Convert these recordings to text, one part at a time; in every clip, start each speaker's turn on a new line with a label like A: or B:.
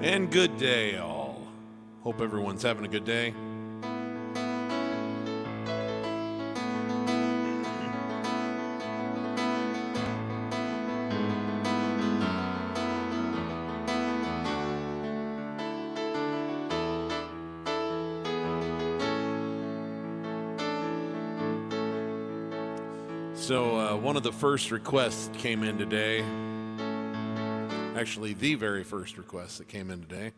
A: And good day, all. Hope everyone's having a good day. So one of the first requests that came in today, actually the very first request that came in today,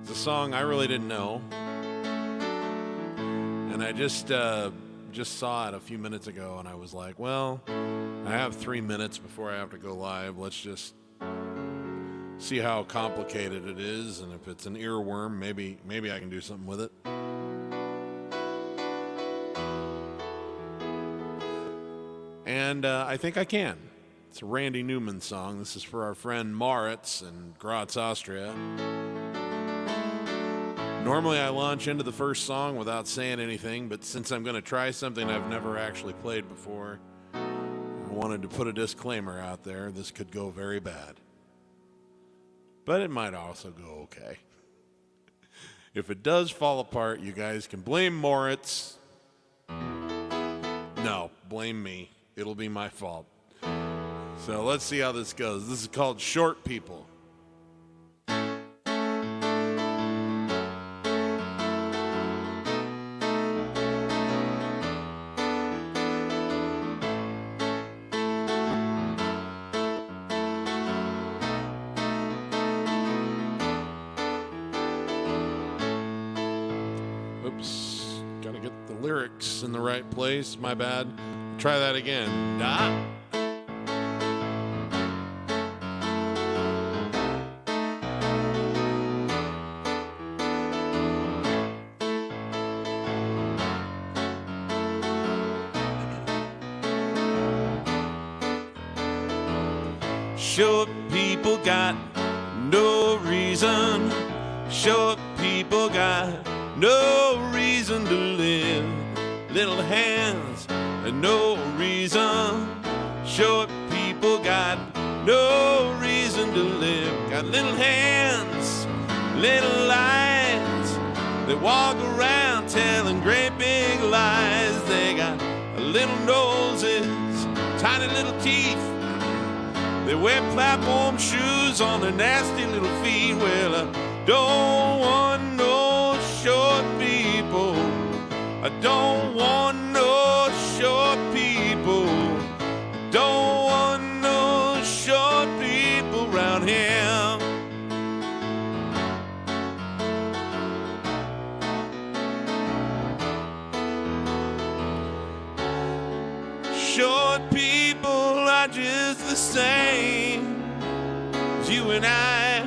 A: is a song I really didn't know, and I just saw it a few minutes ago, and I was like, well, I have 3 minutes before I have to go live. Let's just see how complicated it is, and if it's an earworm, maybe I can do something with it. And I think I can. It's a Randy Newman song. This is for our friend Moritz in Graz, Austria. Normally I launch into the first song without saying anything, but since I'm going to try something I've never actually played before, I wanted to put a disclaimer out there. This could go very bad. But it might also go okay. If it does fall apart, you guys can blame Moritz. No, blame me. It'll be my fault. So let's see how this goes. This is called Short People. Oops, gotta get the lyrics in the right place. My bad. Try that again. Da. Short people got no reason. Short people got no reason to live. Little hands and no reason. Short people got no reason to live. Got little hands, little eyes. They walk around telling great big lies. They got little noses, tiny little teeth. They wear platform shoes on their nasty little feet. Well, I don't want no short people. I don't want no short people. I don't want no short people around here. Short people are just the same as you and I.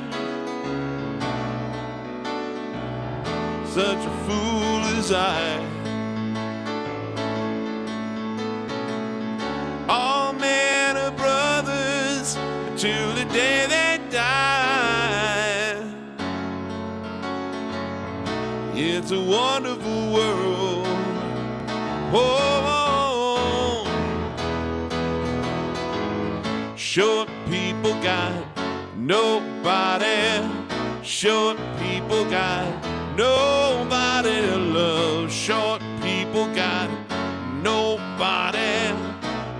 A: Such a fool as I. All men are brothers till the day they die. It's a wonderful world. Oh, short people got nobody. Short people got nobody to love. Short people got nobody.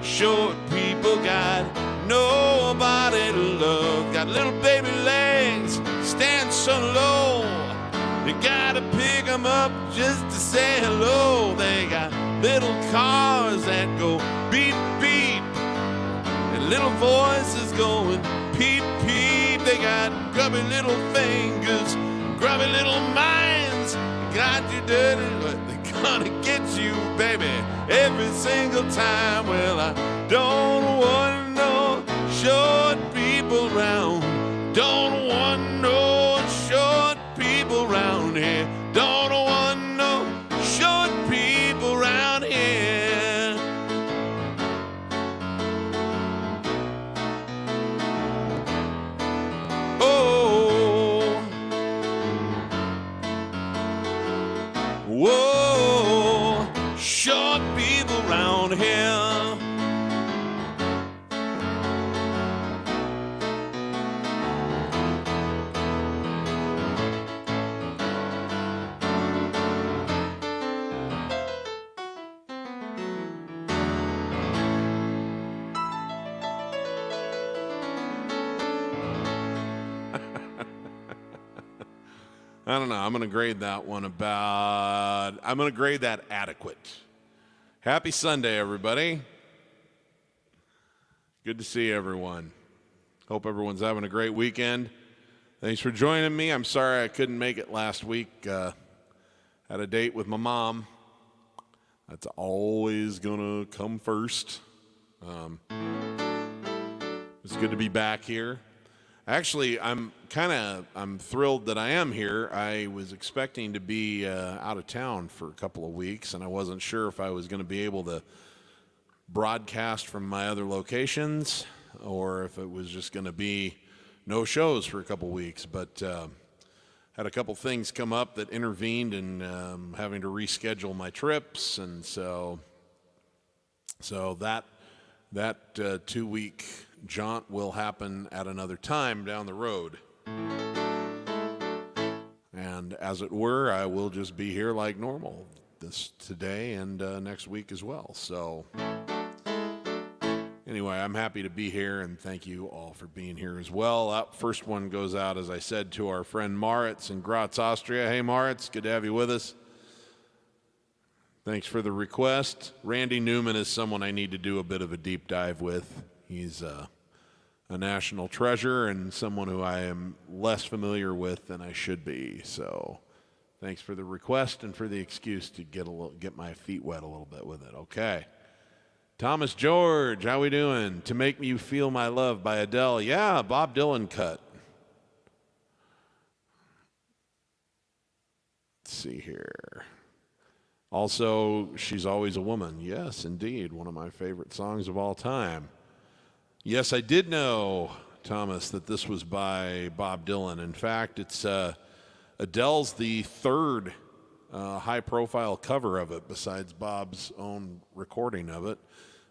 A: Short people got nobody to love. Got little baby legs, stand so low. You gotta pick them up just to say hello. They got little cars that go beep, beep. And little voices going peep, peep. They got grubby little fingers, grubby little minds. They got you dirty, but they're gonna get you, baby, every single time. Well, I don't want no short people around. Don't want no short people around here. Don't want no short people around here. Oh, whoa, short people around here. I don't know. I'm going to grade that one I'm going to grade that adequate. Happy Sunday, everybody. Good to see everyone. Hope everyone's having a great weekend. Thanks for joining me. I'm sorry I couldn't make it last week. Had a date with my mom. That's always going to come first. It's good to be back here. Actually, I'm thrilled that I am here. I was expecting to be out of town for a couple of weeks, and I wasn't sure if I was going to be able to broadcast from my other locations or if it was just going to be no shows for a couple of weeks. But had a couple things come up that intervened in having to reschedule my trips, and so that 2-week jaunt will happen at another time down the road. And as it were, I will just be here like normal today and next week as well. So anyway, I'm happy to be here, and thank you all for being here as well. That first one goes out, as I said, to our friend Maritz in Graz, Austria. Hey, Maritz, good to have you with us. Thanks for the request. Randy Newman is someone I need to do a bit of a deep dive with. He's a national treasure and someone who I am less familiar with than I should be. So thanks for the request and for the excuse to get my feet wet a little bit with it. Okay. Thomas George, how we doing? To Make You Feel My Love by Adele. Yeah, Bob Dylan cut. Let's see here. Also, She's Always a Woman. Yes, indeed, one of my favorite songs of all time. Yes, I did know, Thomas, that this was by Bob Dylan. In fact, it's Adele's the third high-profile cover of it besides Bob's own recording of it.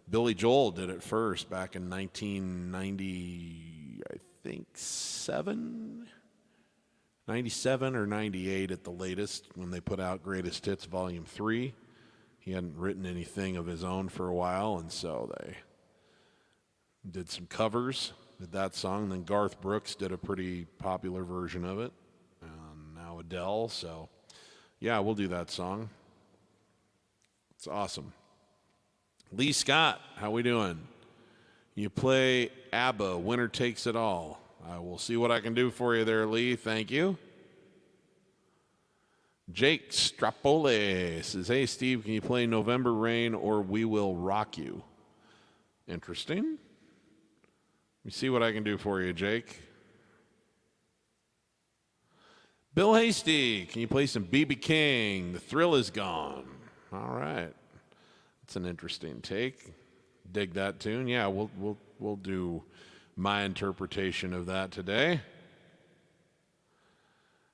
A: Billy Joel did it first back in 1990, I think, 97 or 98 at the latest, when they put out Greatest Hits Volume 3. He hadn't written anything of his own for a while, and so they did some covers, did that song. Then Garth Brooks did a pretty popular version of it, and now Adele. So, yeah, we'll do that song. It's awesome. Lee Scott, how we doing? You play ABBA, Winner Takes It All. I will see what I can do for you there, Lee. Thank you. Jake Strapole says, hey, Steve, can you play November Rain or We Will Rock You? Interesting. Let me see what I can do for you, Jake. Bill Hasty, can you play some B.B. King? The Thrill Is Gone. All right. That's an interesting take. Dig that tune. Yeah, we'll do my interpretation of that today.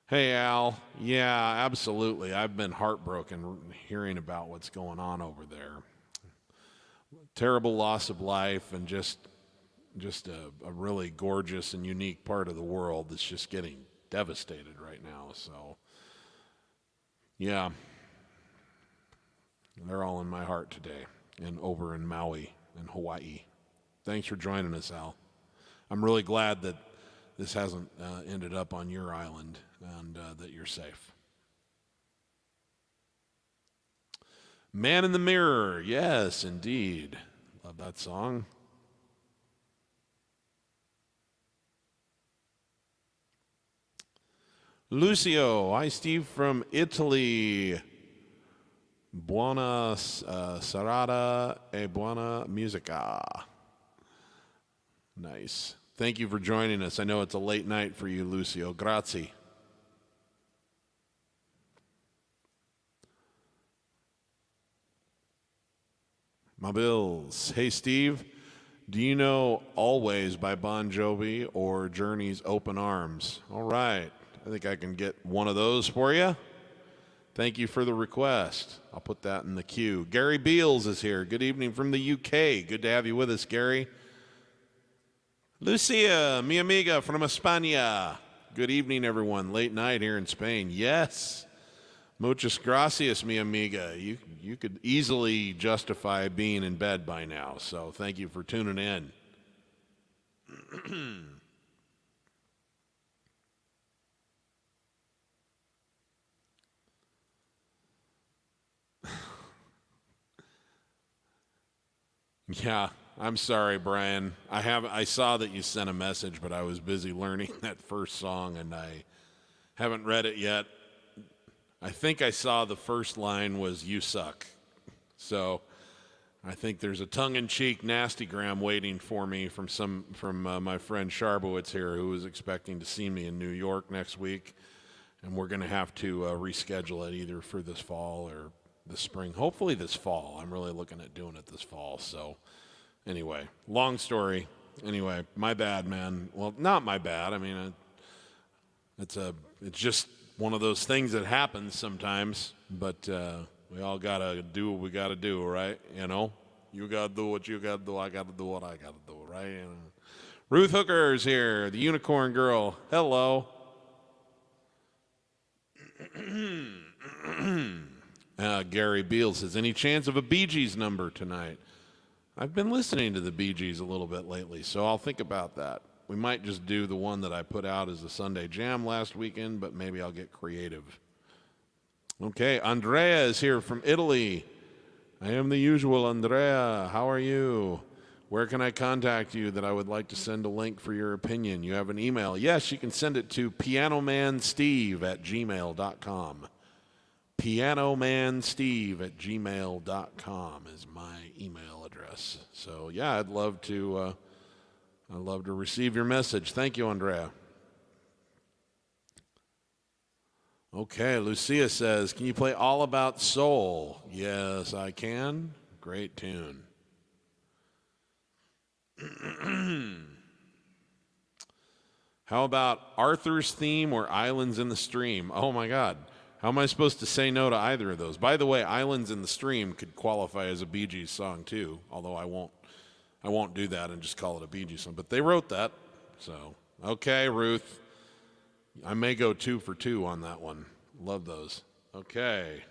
A: Hey, Al. Yeah, absolutely. I've been heartbroken hearing about what's going on over there. Terrible loss of life, and just a really gorgeous and unique part of the world that's just getting devastated right now. So, yeah, they're all in my heart today and over in Maui and Hawaii. Thanks for joining us, Al. I'm really glad that this hasn't ended up on your island and that you're safe. Man in the Mirror. Yes, indeed. Love that song. Lucio. Hi, Steve from Italy. Buona serata e buona musica. Nice. Thank you for joining us. I know it's a late night for you, Lucio. Grazie. My bills. Hey, Steve, do you know Always by Bon Jovi or Journey's Open Arms? All right. I think I can get one of those for you. Thank you for the request. I'll put that in the queue. Gary Beals is here. Good evening from the UK. Good to have you with us, Gary. Lucia, mi amiga from España. Good evening, everyone. Late night here in Spain. Yes. Muchas gracias, mi amiga. You could easily justify being in bed by now, so thank you for tuning in. Yeah, I'm sorry, Brian. I saw that you sent a message, but I was busy learning that first song, and I haven't read it yet. I think I saw the first line was "You suck," so I think there's a tongue-in-cheek nastygram waiting for me from my friend Sharbowitz here, who is expecting to see me in New York next week, and we're going to have to reschedule it either for this fall or this spring. Hopefully this fall. I'm really looking at doing it this fall. So anyway, long story. Anyway, my bad, man. Well, not my bad. I mean, it's just one of those things that happens sometimes, but we all got to do what we got to do, right? You know, you got to do what you got to do. I got to do what I got to do, right? You know. Ruth Hooker's here, the unicorn girl. Hello. Gary Beal says, any chance of a Bee Gees number tonight? I've been listening to the Bee Gees a little bit lately, so I'll think about that. We might just do the one that I put out as a Sunday Jam last weekend, but maybe I'll get creative. Okay, Andrea is here from Italy. I am the usual Andrea. How are you? Where can I contact you that I would like to send a link for your opinion? You have an email. Yes, you can send it to pianomansteve@gmail.com. pianomansteve@gmail.com is my email address. So, yeah, I'd love to receive your message. Thank you, Andrea. Okay, Lucia says, can you play All About Soul? Yes, I can. Great tune. How about Arthur's Theme or Islands in the Stream? Oh, my God. How am I supposed to say no to either of those? By the way, Islands in the Stream could qualify as a Bee Gees song, too, although I won't do that and just call it a Bee Gees song. But they wrote that, so. Okay, Ruth. I may go 2 for 2 on that one. Love those. Okay.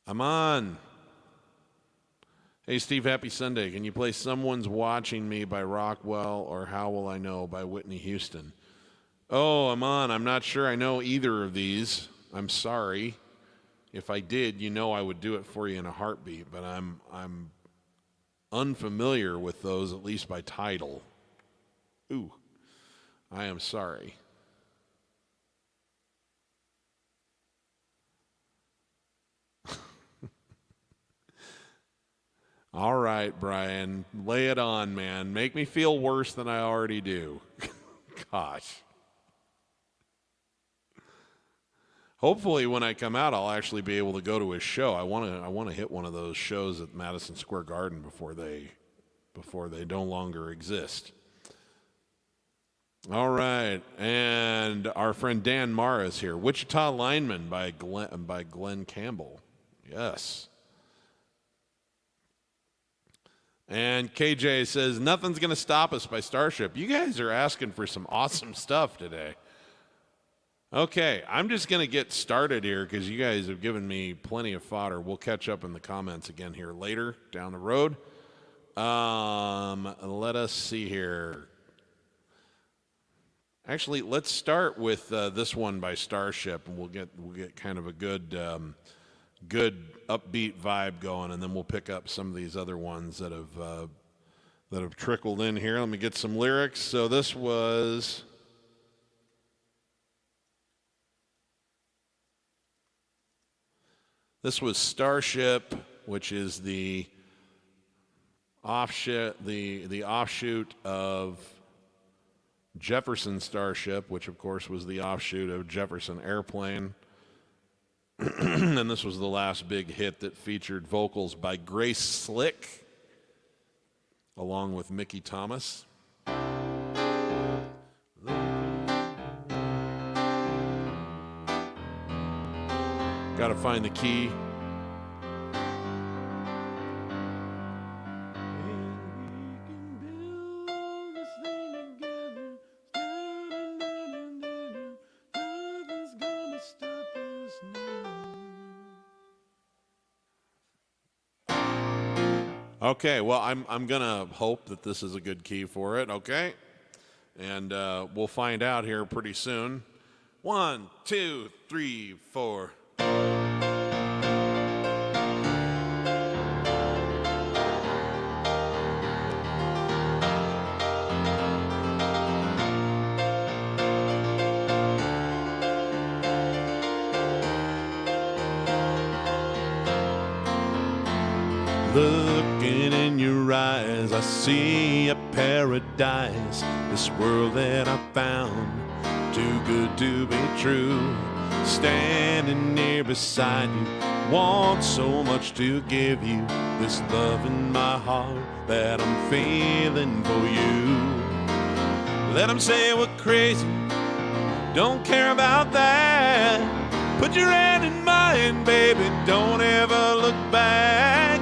A: I'm on. Hey, Steve, happy Sunday. Can you play Someone's Watching Me by Rockwell or How Will I Know by Whitney Houston? Oh, I'm on. I'm not sure I know either of these. I'm sorry. If I did, you know I would do it for you in a heartbeat, but I'm unfamiliar with those, at least by title. Ooh, I am sorry. All right, Brian, lay it on, man. Make me feel worse than I already do. Gosh. Hopefully, when I come out, I'll actually be able to go to his show. I want to hit one of those shows at Madison Square Garden before they no longer exist. All right, and our friend Dan Mara is here. Wichita Lineman by Glenn Campbell. Yes. And KJ says, Nothing's Gonna Stop Us by Starship. You guys are asking for some awesome stuff today. Okay, I'm just going to get started here because you guys have given me plenty of fodder. We'll catch up in the comments again here later down the road. Let us see here. Actually, let's start with this one by Starship, and we'll get kind of a good upbeat vibe going, and then we'll pick up some of these other ones that have trickled in here. Let me get some lyrics. So this was Starship, which is the offshoot of Jefferson Starship, which of course was the offshoot of Jefferson Airplane. And this was the last big hit that featured vocals by Grace Slick, along with Mickey Thomas. Got to find the key. Okay, well, I'm gonna hope that this is a good key for it, okay? And we'll find out here pretty soon. 1, 2, 3, 4. Looking in your eyes, I see a paradise. This world that I found, too good to be true. Standing near beside you, want so much to give you. This love in my heart that I'm feeling for you. Let them say we're crazy, don't care about that. Put your hand in mine, baby, don't ever look back.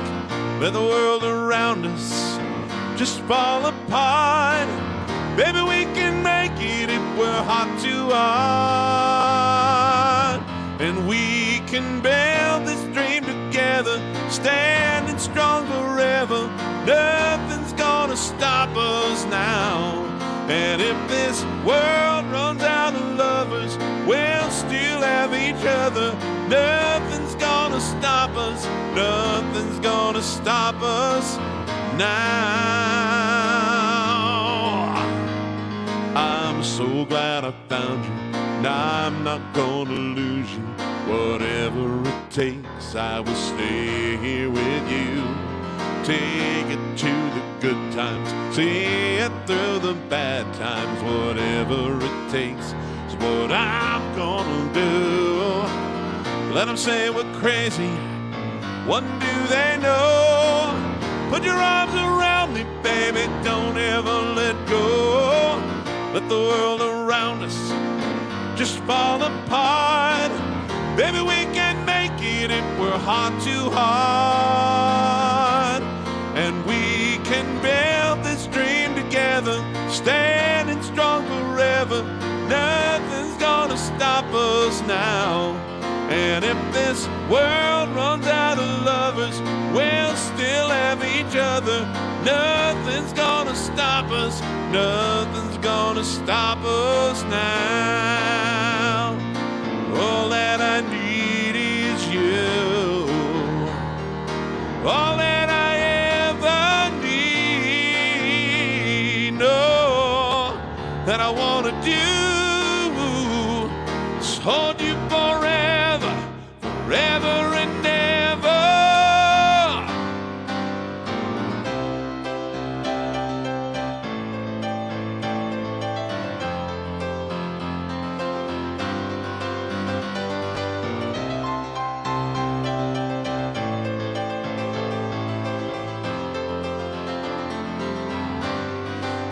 A: Let the world around us just fall apart. Baby, we can make it if we're hot to hard. And we can build this dream together, standing strong forever. Nothing's gonna stop us now. And if this world runs out of lovers, we'll still have each other. Nothing's gonna stop us. Nothing's gonna stop us now. I'm so glad I found you. Now I'm not gonna lose you. Whatever it takes, I will stay here with you. Take it to the good times, see it through the bad times. Whatever it takes is what I'm gonna do. Let them say we're crazy, what do they know? Put your arms around me, baby, don't ever let go. Let the world around us just fall apart. Baby, we can make it if we're hot too hard. And we can build this dream together, standing strong forever. Nothing's gonna stop us now. And if this world runs out of lovers, we'll still have each other. Nothing's gonna stop us. Nothing's gonna stop us now. All that I need is you. All that I ever need. No, that I want to do is hold you forever, forever and ever.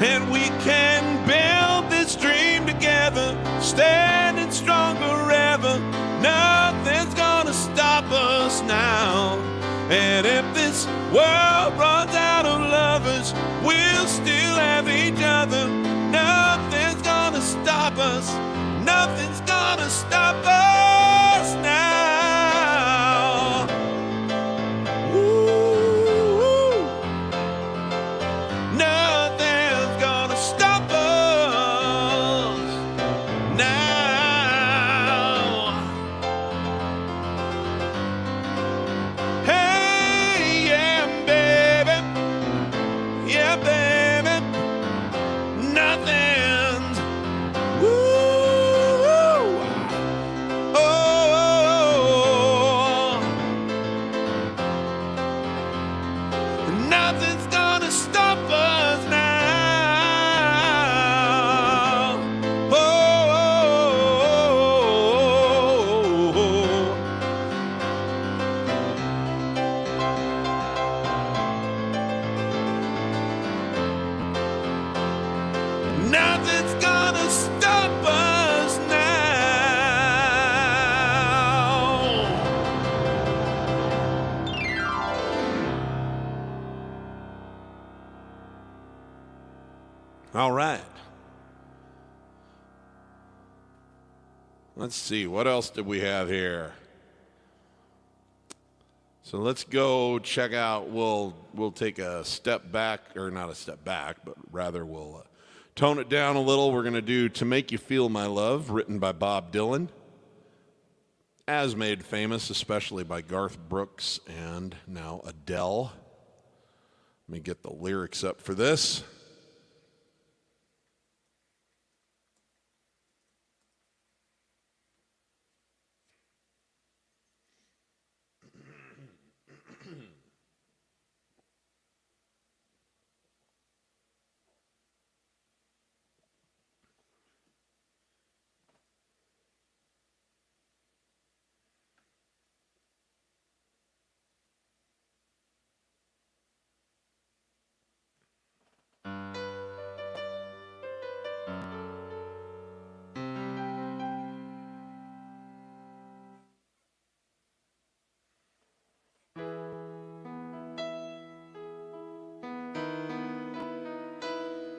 A: And we can build this dream together, standing strong forever. Nothing's gonna stop us now. And if this world runs out of lovers, we'll still have each other. Nothing's gonna stop us. Nothing's gonna stop us now. Ooh, nothing's gonna stop us now. Hey, yeah, baby. Yeah, baby. Nothing's. Woo. Oh. Nothing's gonna stop us now. Oh. Nothing's gonna stop us now. All right. Let's see, what else did we have here? So let's go check out, we'll take a step back, or not a step back, but rather we'll tone it down a little. We're going to do To Make You Feel My Love, written by Bob Dylan, as made famous especially by Garth Brooks and now Adele. Let me get the lyrics up for this.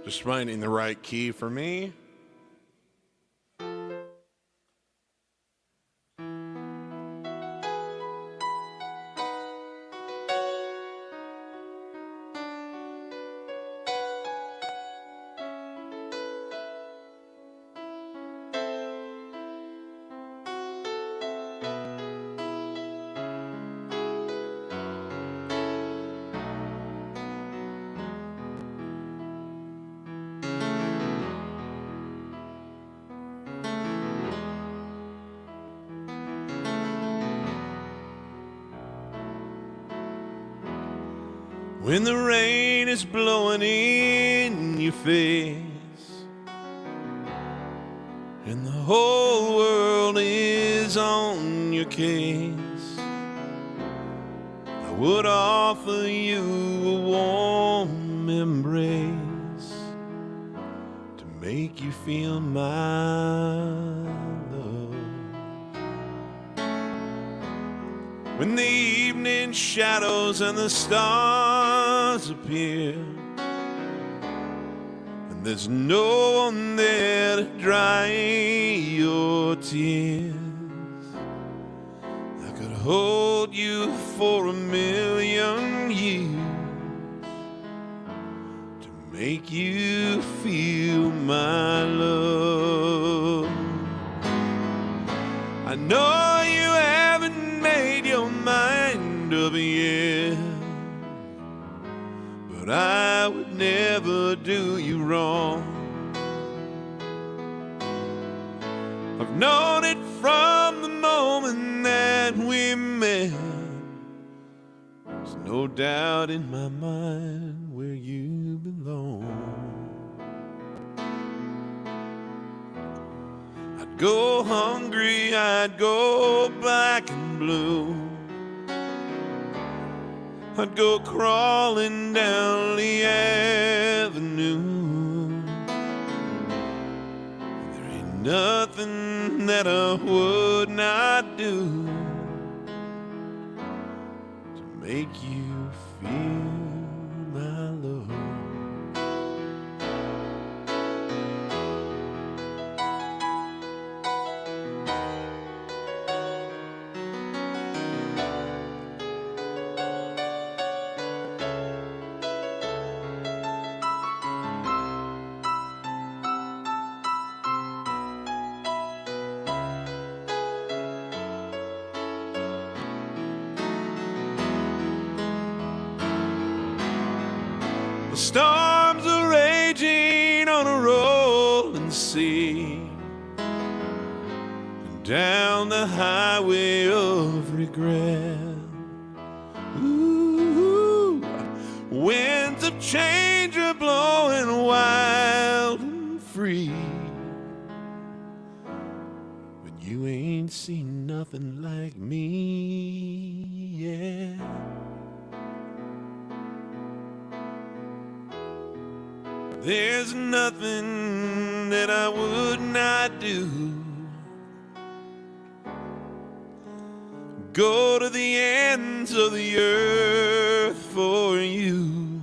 A: Just finding the right key for me. When the rain is blowing in your face and the whole world is on your case, I would offer you a warm embrace to make you feel my love. When the evening shadows and the stars appear and there's no one there to dry your tears, I could hold you for 1,000,000 years to make you feel my love. I know you haven't made your mind up yet, but I would never do you wrong. I've known it from the moment that we met. There's no doubt in my mind where you belong. I'd go hungry, I'd go black and blue, I'd go crawling down the avenue. There ain't nothing that I would not do to make you feel my love. The storms are raging on a rolling sea, and down the highway of regret. Ooh, winds of change are blowing wild and free, but you ain't seen nothing like me yet. There's nothing that I would not do. Go to the ends of the earth for you.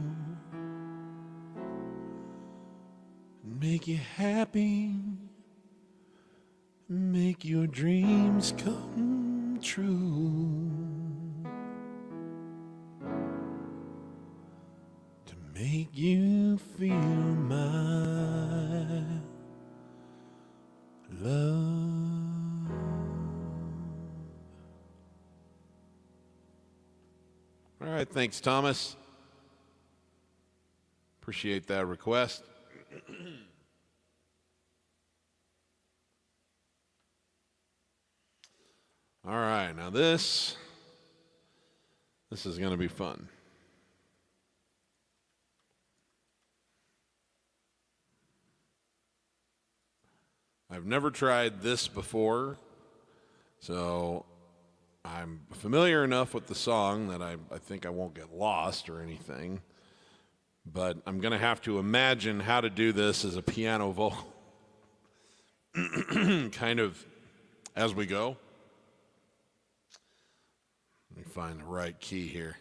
A: Make you happy. Make your dreams come true. Make you feel my love. All right, thanks, Thomas. Appreciate that request. All right, now this is going to be fun. I've never tried this before, so I'm familiar enough with the song that I think I won't get lost or anything, but I'm going to have to imagine how to do this as a piano vocal kind of as we go. Let me find the right key here.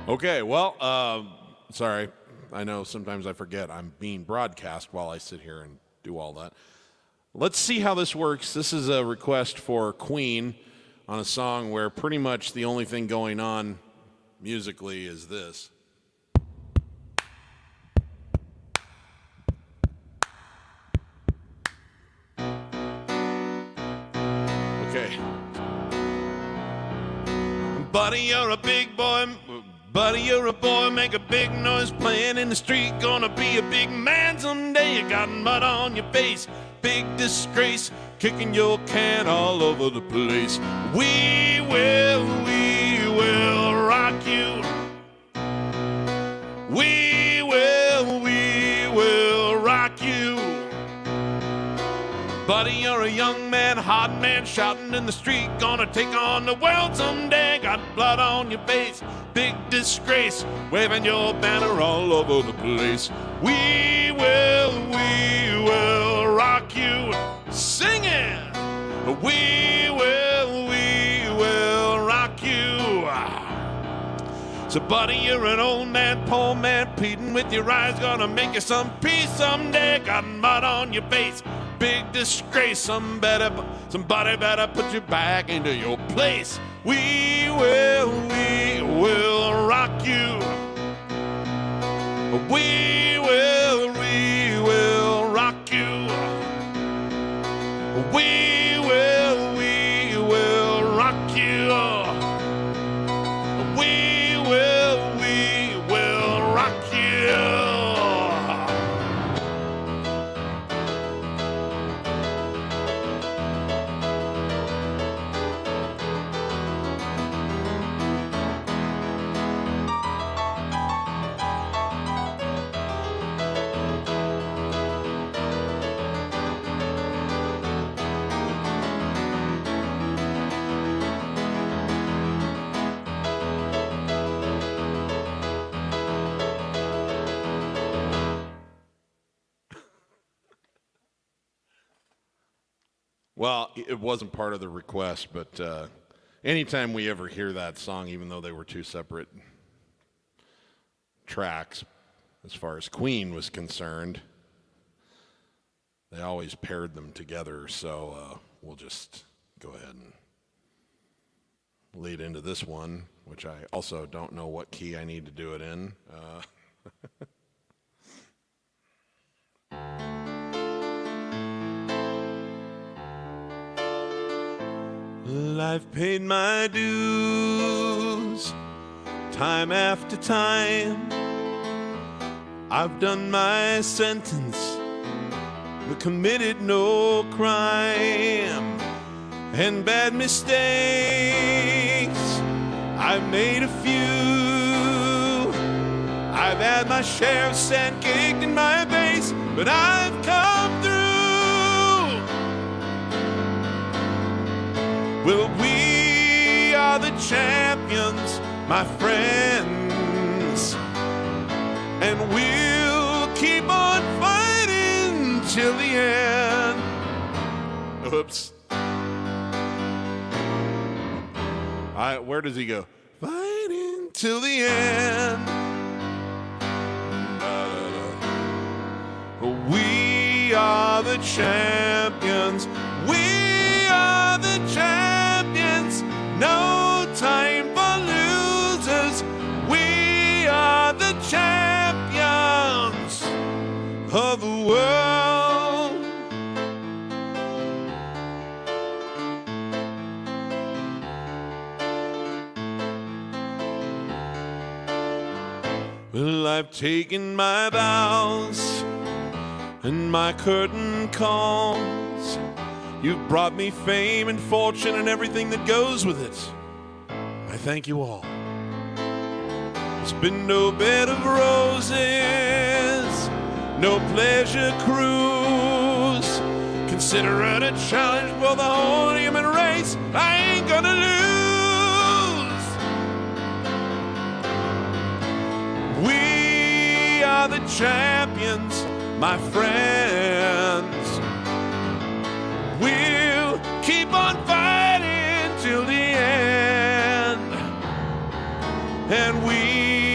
A: Okay, well, sorry. I know sometimes I forget I'm being broadcast while I sit here and do all that. Let's see how this works. This is a request for Queen on a song where pretty much the only thing going on musically is this. Okay. Buddy, you're a big boy. Buddy, you're a boy, make a big noise playing in the street. Gonna be a big man someday. You got mud on your face, big disgrace, kicking your can all over the place. We will rock you. We will rock you. Buddy, you're a young man, hot man, shouting in the street. Gonna take on the world someday. Got blood on your face, big disgrace, waving your banner all over the place. We will rock you. Sing it! We will rock you. So buddy, you're an old man, poor man, pleading with your eyes. Gonna make you some peace someday. Got mud on your face, big disgrace. Somebody better put you back into your place. We will rock you. We will rock you. We will rock you. We will rock you. Well, it wasn't part of the request, but anytime we ever hear that song, even though they were two separate tracks, as far as Queen was concerned, they always paired them together. So we'll just go ahead and lead into this one, which I also don't know what key I need to do it in. I've paid my dues time after time. I've done my sentence, but committed no crime. And bad mistakes, I've made a few. I've had my share of sand kicked in my face, but I've come through. Well, we are the champions, my friends, and we'll keep on fighting till the end. Oops. Where does he go? Fighting till the end. We are the champions. We are the champions. No time for losers. We are the champions of the world. Well, I've taken my vows and my curtain calls. You've brought me fame and fortune and everything that goes with it. I thank you all. It's been no bed of roses, no pleasure cruise. Consider it a challenge for the whole human race. I ain't gonna lose. We are the champions, my friends. We'll keep on fighting till the end. And we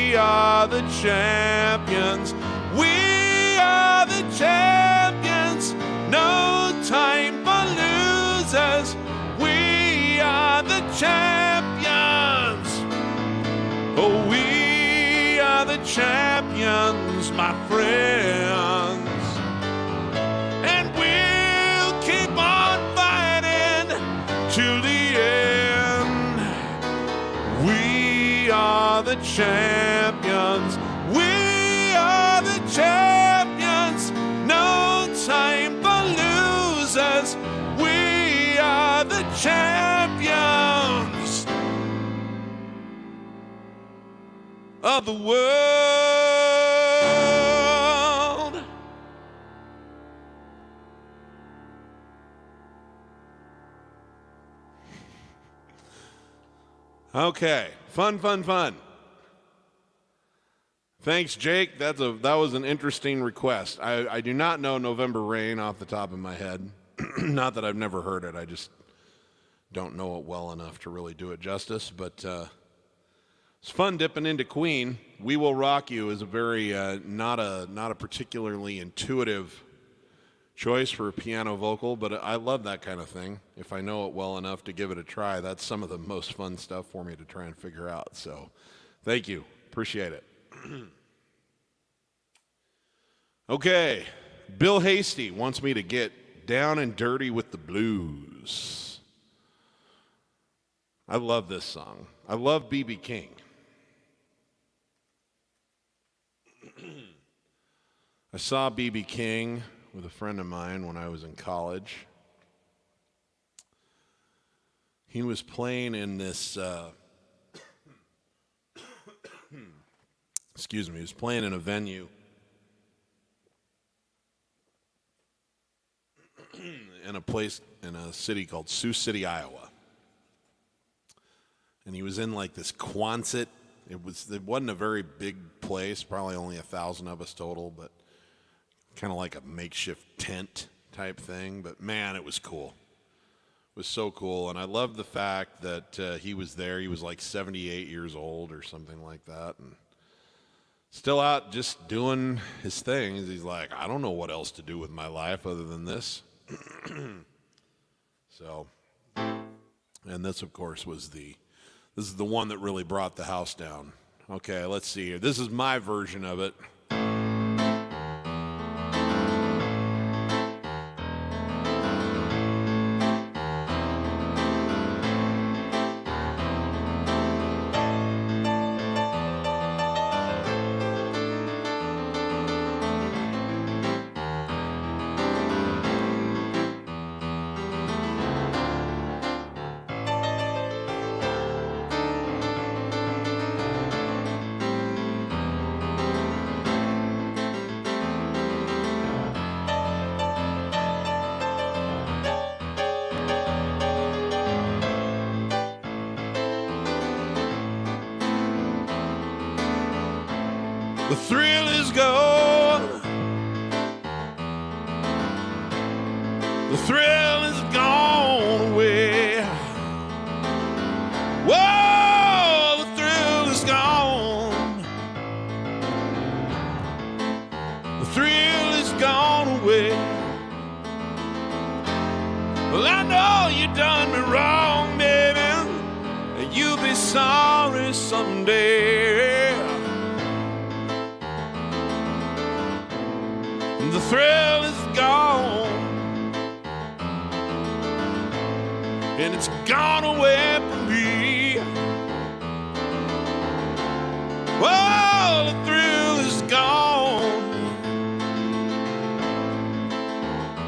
A: champions. We are the champions. No time for losers. We are the champions. Oh, we are the champions, my friends. And we'll keep on fighting till the end. We are the champions. We are the champions. No time for losers. We are the champions of the world. Okay, fun. Thanks, Jake. That was an interesting request. I do not know November Rain off the top of my head. Not that I've never heard it. I just don't know it well enough to really do it justice. But it's fun dipping into Queen. We Will Rock You is a very not a particularly intuitive choice for a piano vocal, but I love that kind of thing. If I know it well enough to give it a try, that's some of the most fun stuff for me to try and figure out. So thank you. Appreciate it. Okay, Bill Hasty wants me to get down and dirty with the blues. I love this song. I love B.B. King. I saw B.B. King with a friend of mine when I was in college. He was playing in this, he was playing in a venue in a place in a city called Sioux City, Iowa. And he was in like this Quonset. It wasn't a very big place, probably only 1,000 of us total, but kind of like a makeshift tent type thing. But man, it was cool. It was so cool. And I loved the fact that he was there. He was like 78 years old or something like that. And still out just doing his thing. He's like, I don't know what else to do with my life other than this. So, and this, of course, this is the one that really brought the house down. Okay, let's see here. This is my version of it. The thrill is gone. The thrill is gone away. Whoa, the thrill is gone. The thrill is gone away. Well, I know you done me wrong, baby, and you'll be sorry someday. The thrill is gone, and it's gone away from me. Well, the thrill is gone,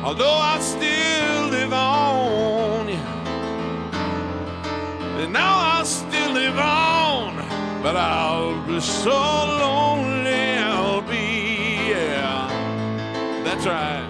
A: although I still live on. And now I still live on, but I'll be so lonely I'll be, yeah. That's right.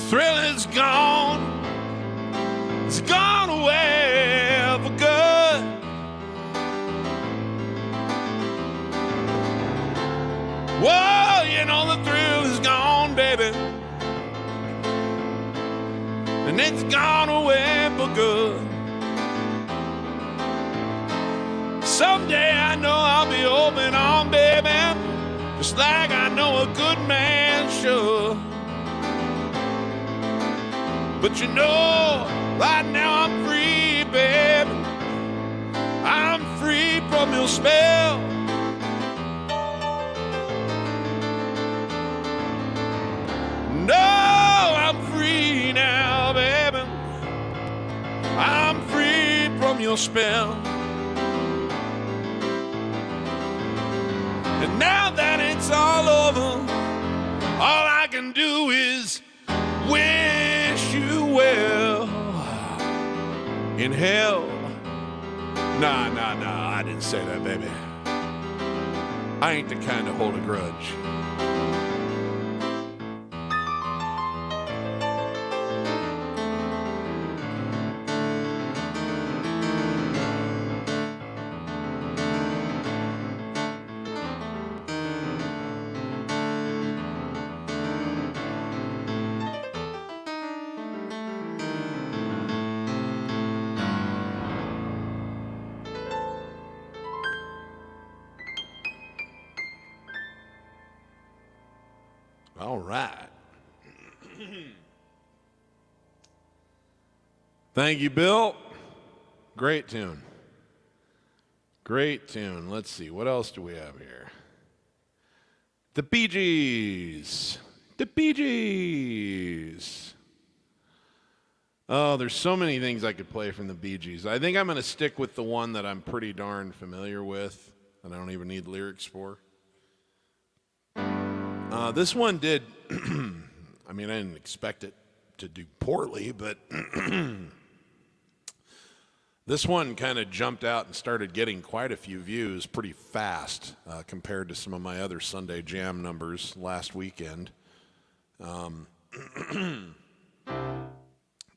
A: thrill is gone. It's gone away for good. Whoa, you know the thrill is gone, baby. And it's gone away for good. Someday I know I'll be open on, baby, just like I know a good man should. But you know, right now I'm free, baby. I'm free from your spell. No, I'm free now, baby. I'm free from your spell. And now that it's all over, all I can do is wish you well in hell. Nah, I didn't say that, baby. I ain't the kind to hold a grudge. All right. Thank you, Bill. Great tune. Great tune. Let's see. What else do we have here? The Bee Gees. The Bee Gees. Oh, there's so many things I could play from the Bee Gees. I think I'm going to stick with the one that I'm pretty darn familiar with, and I don't even need lyrics for. This one did, I mean, I didn't expect it to do poorly, but this one kind of jumped out and started getting quite a few views pretty fast compared to some of my other Sunday Jam numbers last weekend,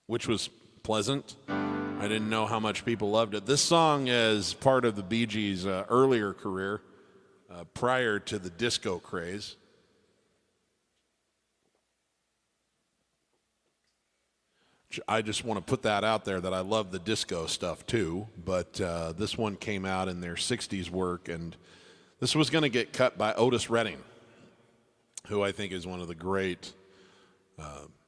A: which was pleasant. I didn't know how much people loved it. This song is part of the Bee Gees' earlier career, prior to the disco craze. I just want to put that out there that I love the disco stuff too, but this one came out in their 60s work, and this was going to get cut by Otis Redding, who I think is one of the great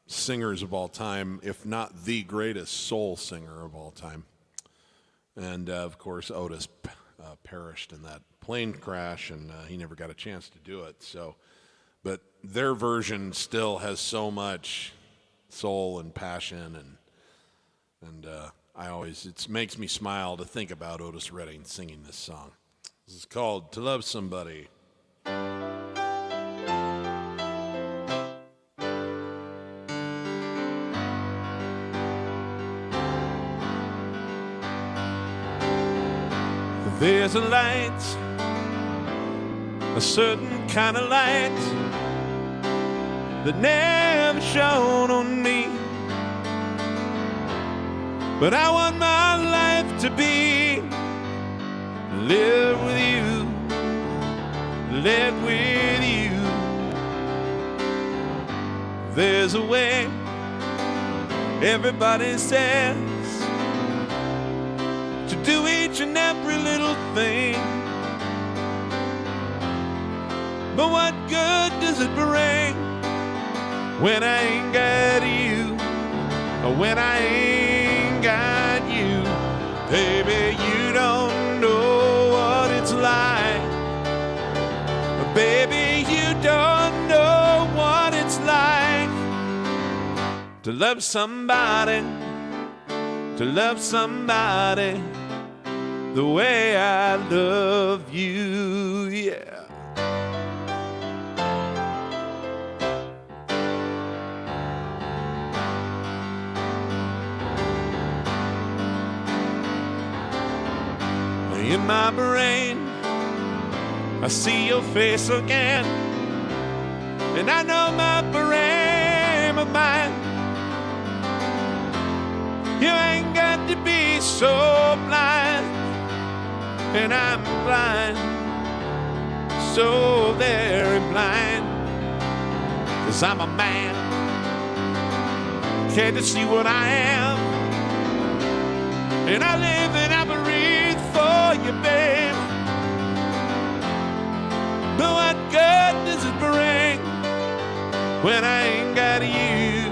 A: singers of all time, if not the greatest soul singer of all time. And of course, Otis perished in that plane crash, and he never got a chance to do it. So, but their version still has so much soul and passion, and I always, it makes me smile to think about Otis Redding singing this song. This is called To Love Somebody. There's a light, a certain kind of light that never shone on me, but I want my life to be live with you, live with you. There's a way, everybody says, to do each and every little thing, but what good does it bring when I ain't got you, or when I ain't got you? Baby, you don't know what it's like. Baby, you don't know what it's like to love somebody, the way I love you, yeah. In my brain, I see your face again, and I know my frame of mind You ain't got to be so blind, and I'm blind, so very blind, 'cause I'm a man. Can't you see what I am? And I live and I breathe for you, babe. But what good does it bring when I ain't got you?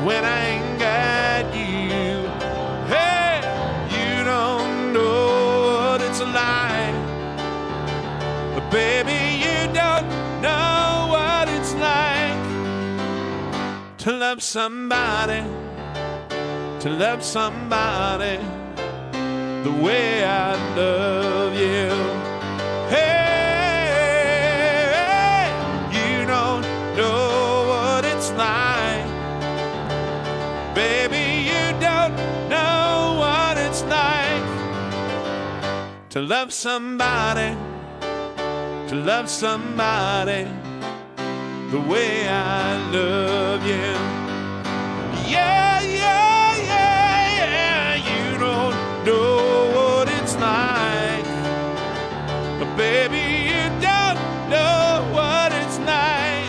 A: When I ain't got you? Hey, you don't know what it's like. But baby, you don't know what it's like to love somebody, to love somebody the way I love you. Hey, you don't know what it's like. Baby, you don't know what it's like to love somebody, to love somebody the way I love you. Yeah, yeah, yeah, yeah, you don't know what it's like. But baby, you don't know what it's like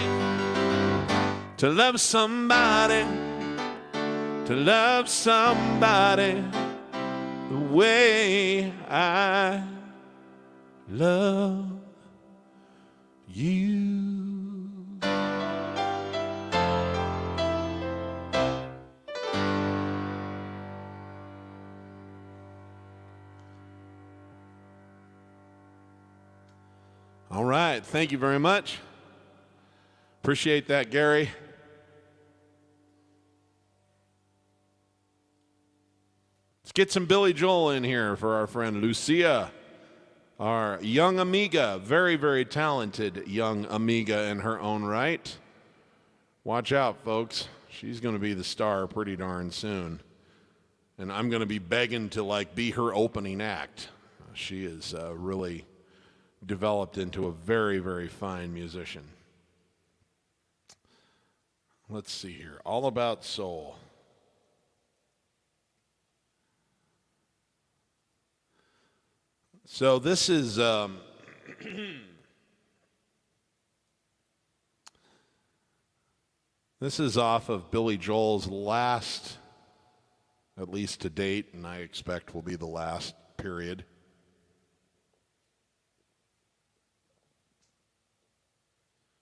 A: to love somebody, to love somebody the way I love you. All right, thank you very much. Appreciate that, Gary. Let's get some Billy Joel in here for our friend Lucia, our young amiga, very, very talented young amiga in her own right. Watch out, folks. She's going to be the star pretty darn soon. And I'm going to be begging to, be her opening act. She is really developed into a very, very fine musician. Let's see here. All About Soul. So this is this is off of Billy Joel's last, at least to date, and I expect will be the last period,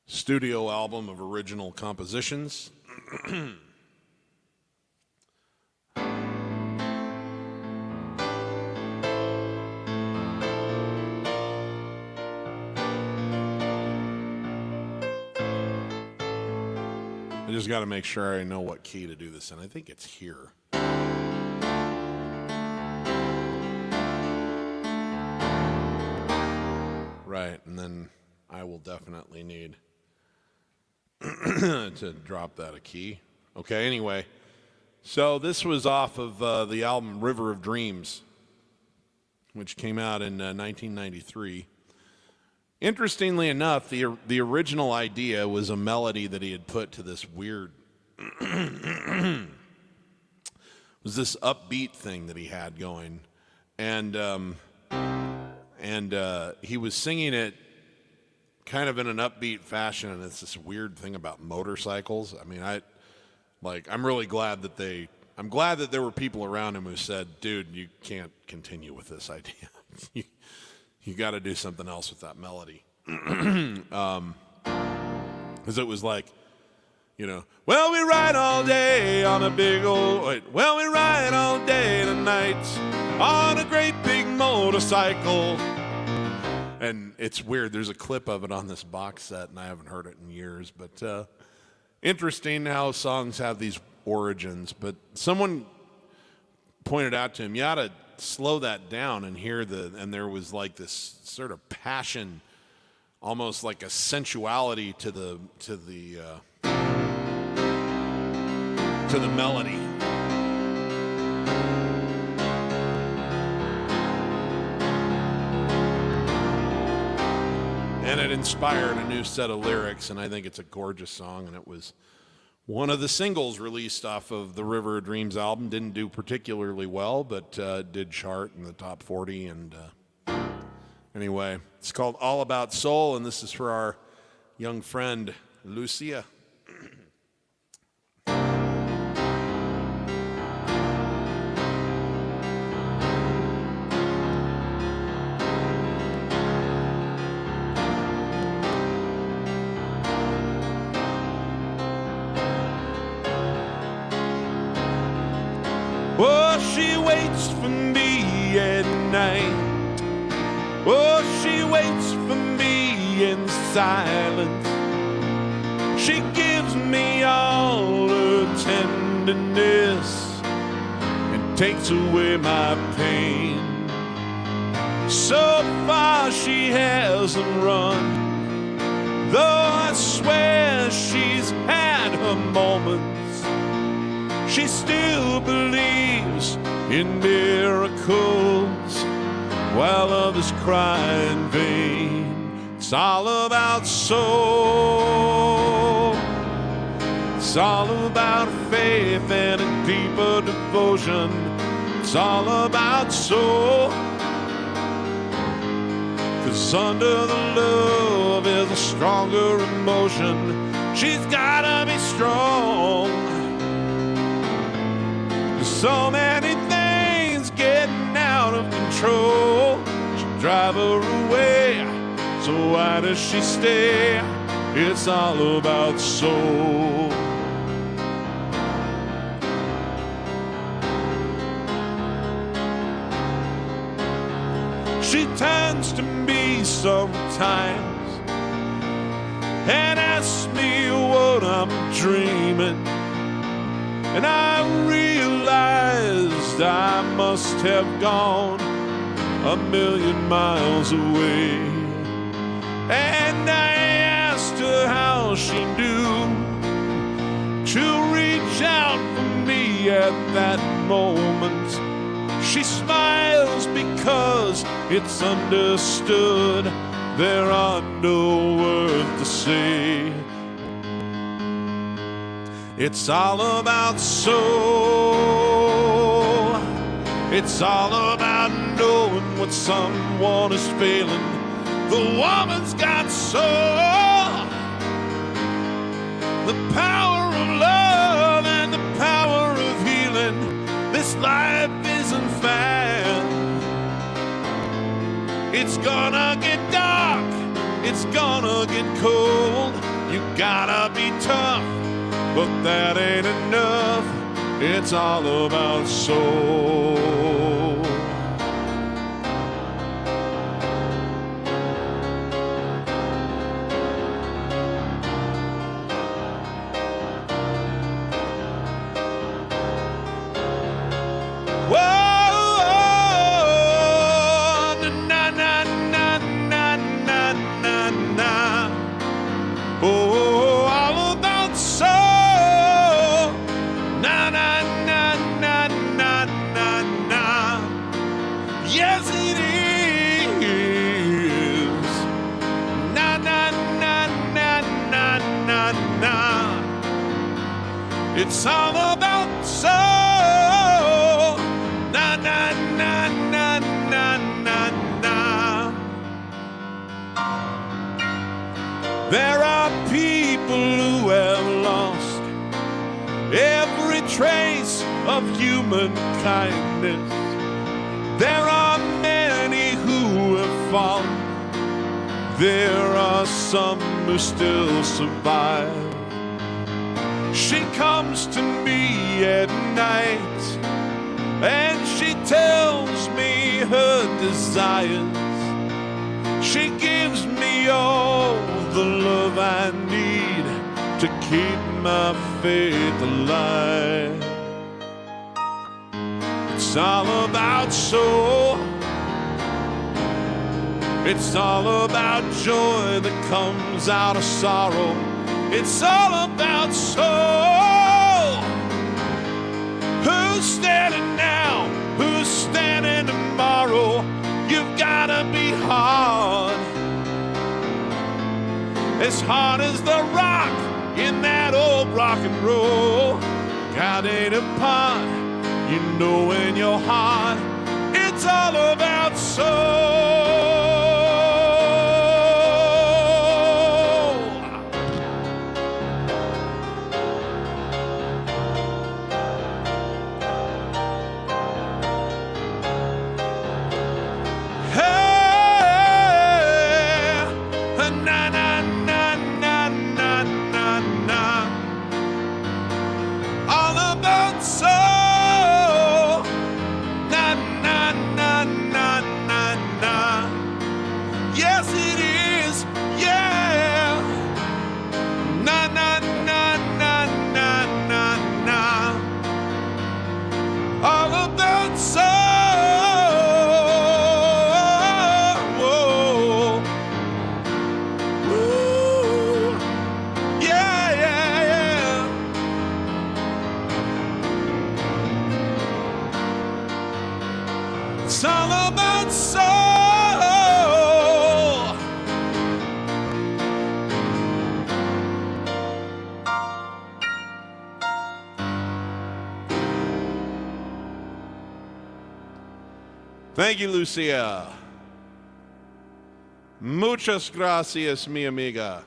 A: studio album of original compositions. I just got to make sure I know what key to do this in. I think it's here. Right, and then I will definitely need to drop that a key. Okay, anyway. So this was off of the album River of Dreams, which came out in 1993. Interestingly enough, the original idea was a melody that he had put to this weird was this upbeat thing that he had going, and he was singing it kind of in an upbeat fashion, and it's this weird thing about motorcycles. I mean, I'm really glad that I'm glad that there were people around him who said, "Dude, you can't continue with this idea. You got to do something else with that melody." Because it was like, well, we ride all day on a big old, well, we ride all day tonight on a great big motorcycle. And it's weird. There's a clip of it on this box set, and I haven't heard it in years. But interesting how songs have these origins. But someone pointed out to him, you ought to slow that down and hear and there was like this sort of passion, almost like a sensuality to the melody. And it inspired a new set of lyrics, and I think it's a gorgeous song, and it was One of the singles released off of the River of Dreams album didn't do particularly well, but did chart in the top 40. And anyway, it's called All About Soul, and this is for our young friend, Lucia. Oh, she waits for me at night. Oh, she waits for me in silence. She gives me all her tenderness and takes away my pain. So far she hasn't run, though I swear she's had her moments. She still believes in miracles while others cry in vain. It's all about soul. It's all about faith and a deeper devotion. It's all about soul. 'Cause under the love is a stronger emotion. She's gotta be strong. So many things getting out of control. Should drive her away, so why does she stay? It's all about soul. She turns to me sometimes and asks me what I'm dreaming, and I realized I must have gone a million miles away. And I asked her how she knew to reach out for me at that moment. She smiles because it's understood. There are no words to say. It's all about soul. It's all about knowing what someone is feeling. The woman's got soul. The power of love and the power of healing. This life isn't fair. It's gonna get dark. It's gonna get cold. You gotta be tough, but that ain't enough. It's all about soul. Whoa, na na na na na na na. Oh, all about soul. Na na na na na na na. Yes, it is. Na na na na na na na. It's all about soul. Na na na na na na na. There are people who have lost every trace of human kindness. There are many who have fallen. There are some who still survive. She comes to me at night and she tells me her desires. She gives me all the love I need to keep my faith alive. It's all about soul. It's all about joy that comes out of sorrow. It's all about soul. Who's standing now? Who's standing tomorrow? You've gotta be hard. As hard as the rock in that old rock and roll. God ain't a pot, you know in your heart, it's all about soul. It's all about soul. Thank you, Lucia. Muchas gracias, mi amiga.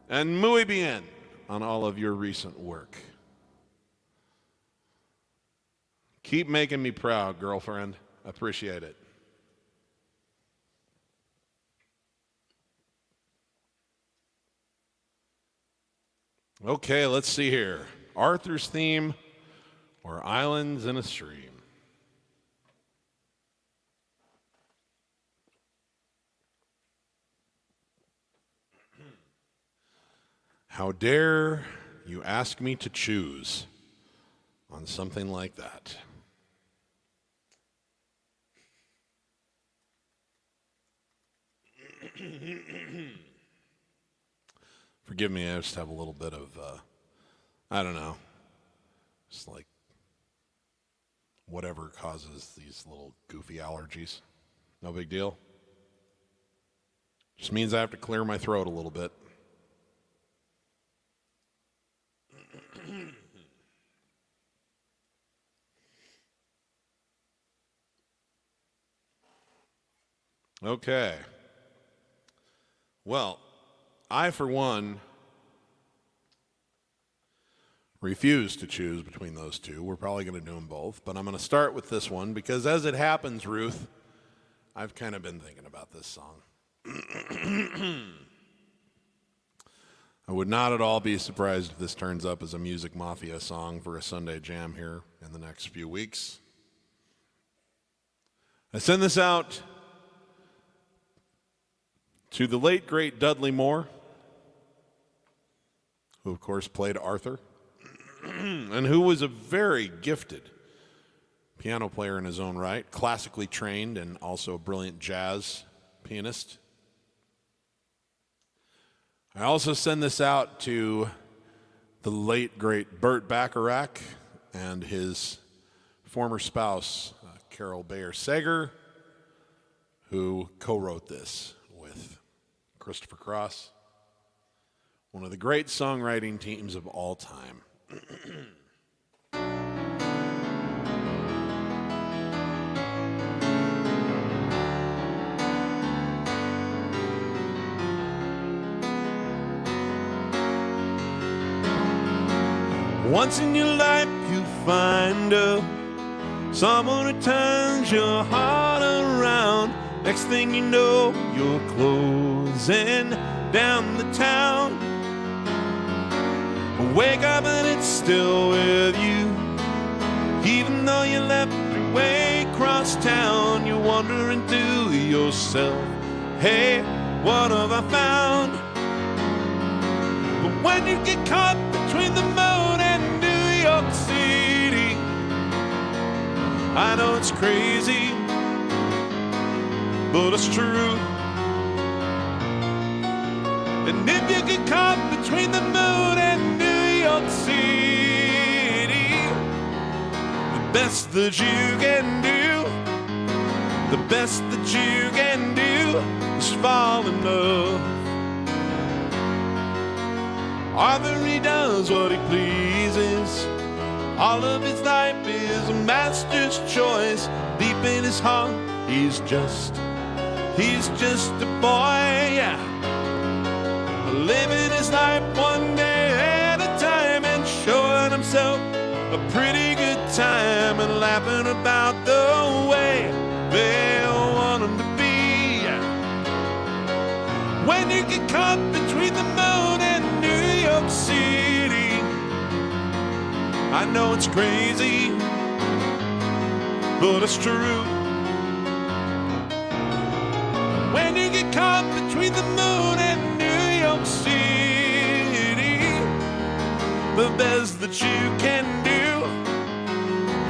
A: And muy bien on all of your recent work. Keep making me proud, girlfriend. I appreciate it. Okay, let's see here. Arthur's Theme or Islands in a Stream. How dare you ask me to choose on something like that? Forgive me, I just have a little bit of, I don't know, just like whatever causes these little goofy allergies. No big deal. Just means I have to clear my throat a little bit. Okay. Well, I, for one, refuse to choose between those two. We're probably going to do them both, but I'm going to start with this one because as it happens, Ruth, I've kind of been thinking about this song. I would not at all be surprised if this turns up as a Music Mafia song for a Sunday jam here in the next few weeks. I send this out to the late, great Dudley Moore, who, of course, played Arthur, and who was a very gifted piano player in his own right, classically trained and also a brilliant jazz pianist. I also send this out to the late, great Burt Bacharach and his former spouse, Carol Bayer Sager, who co-wrote this with Christopher Cross, one of the great songwriting teams of all time. Once in your life you find someone who turns your heart around. Next thing you know, you're closing down the town. Wake up and it's still with you. Even though you left your way across town, you're wondering to yourself, hey, what have I found? But when you get caught between the moon and New York City, I know it's crazy, but it's true. And if you get caught between the moon and New York City, the best that you can do, the best that you can do is fall in love. Arthur, he does what he pleases. All of his life is a master's choice. Deep in his heart, he's just a boy, yeah. Living his life one day at a time and showing himself a pretty good time and laughing about the way they want him to be. When you get caught between the moon and New York City, I know it's crazy, but it's true. When you get caught between the moon and New York City, the best that you can do,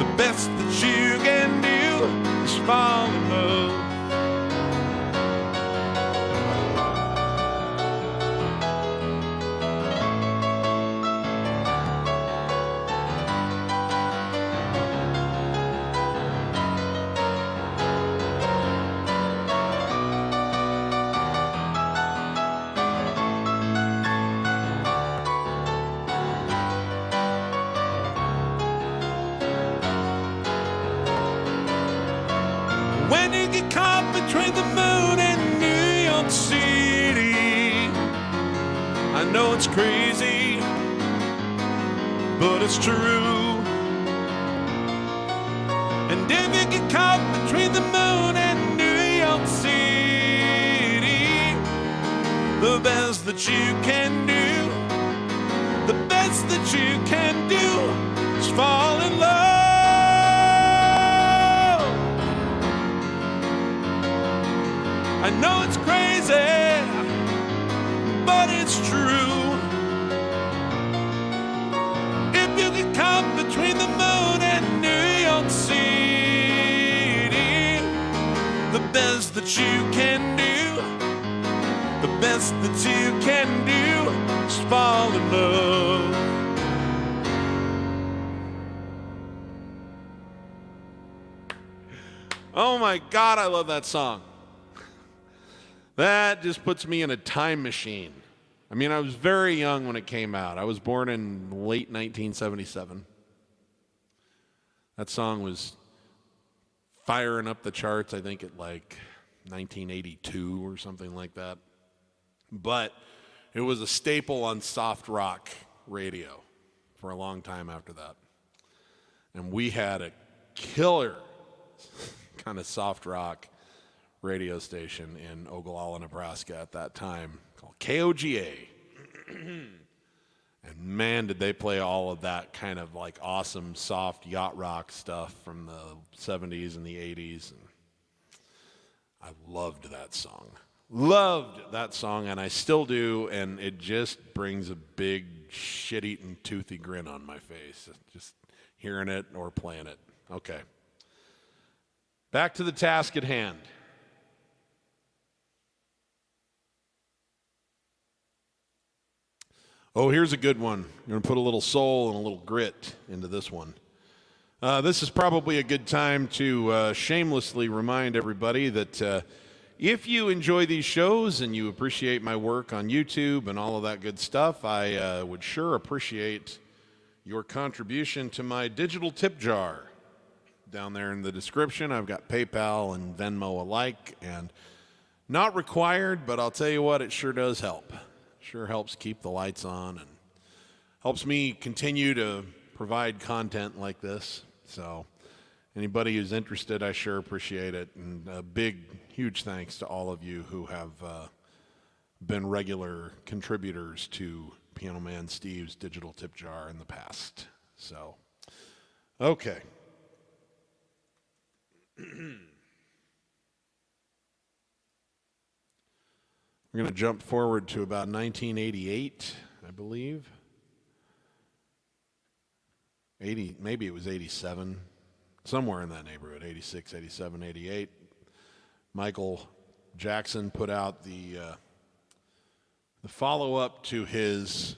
A: the best that you can do is fall in love. When you get caught between the moon and New York City, I know it's crazy, but it's true. And if you get caught between the moon and New York City, the best that you can do, the best that you can do is fall in love. I know it's crazy, but it's true. If you get caught between the moon and New York City, the best that you can do, the best that you can do is fall in love. Oh my God, I love that song. That just puts me in a time machine. I mean, I was very young when it came out. I was born in late 1977. That song was firing up the charts, I think, at like 1982 or something like that. But it was a staple on soft rock radio for a long time after that. And we had a killer kind of soft rock radio station in Ogallala, Nebraska at that time called KOGA. And man, did they play all of that kind of like awesome soft yacht rock stuff from the 70s and the 80s. And I loved that song. Loved that song, and I still do, and it just brings a big shit-eating toothy grin on my face, just hearing it or playing it. Okay. Back to the task at hand. Oh, here's a good one. I'm going to put a little soul and a little grit into this one. This is probably a good time to shamelessly remind everybody that if you enjoy these shows and you appreciate my work on YouTube and all of that good stuff, I would sure appreciate your contribution to my digital tip jar. Down there in the description, I've got PayPal and Venmo alike, and not required, but I'll tell you what, it sure does help. Sure helps keep the lights on and helps me continue to provide content like this. So anybody who's interested, I sure appreciate it. And a big, huge thanks to all of you who have been regular contributors to Piano Man Steve's digital tip jar in the past. So, okay. We're going to jump forward to about 1988, I believe. 80, maybe it was 87, somewhere in that neighborhood, 86, 87, 88. Michael Jackson put out the follow-up to his,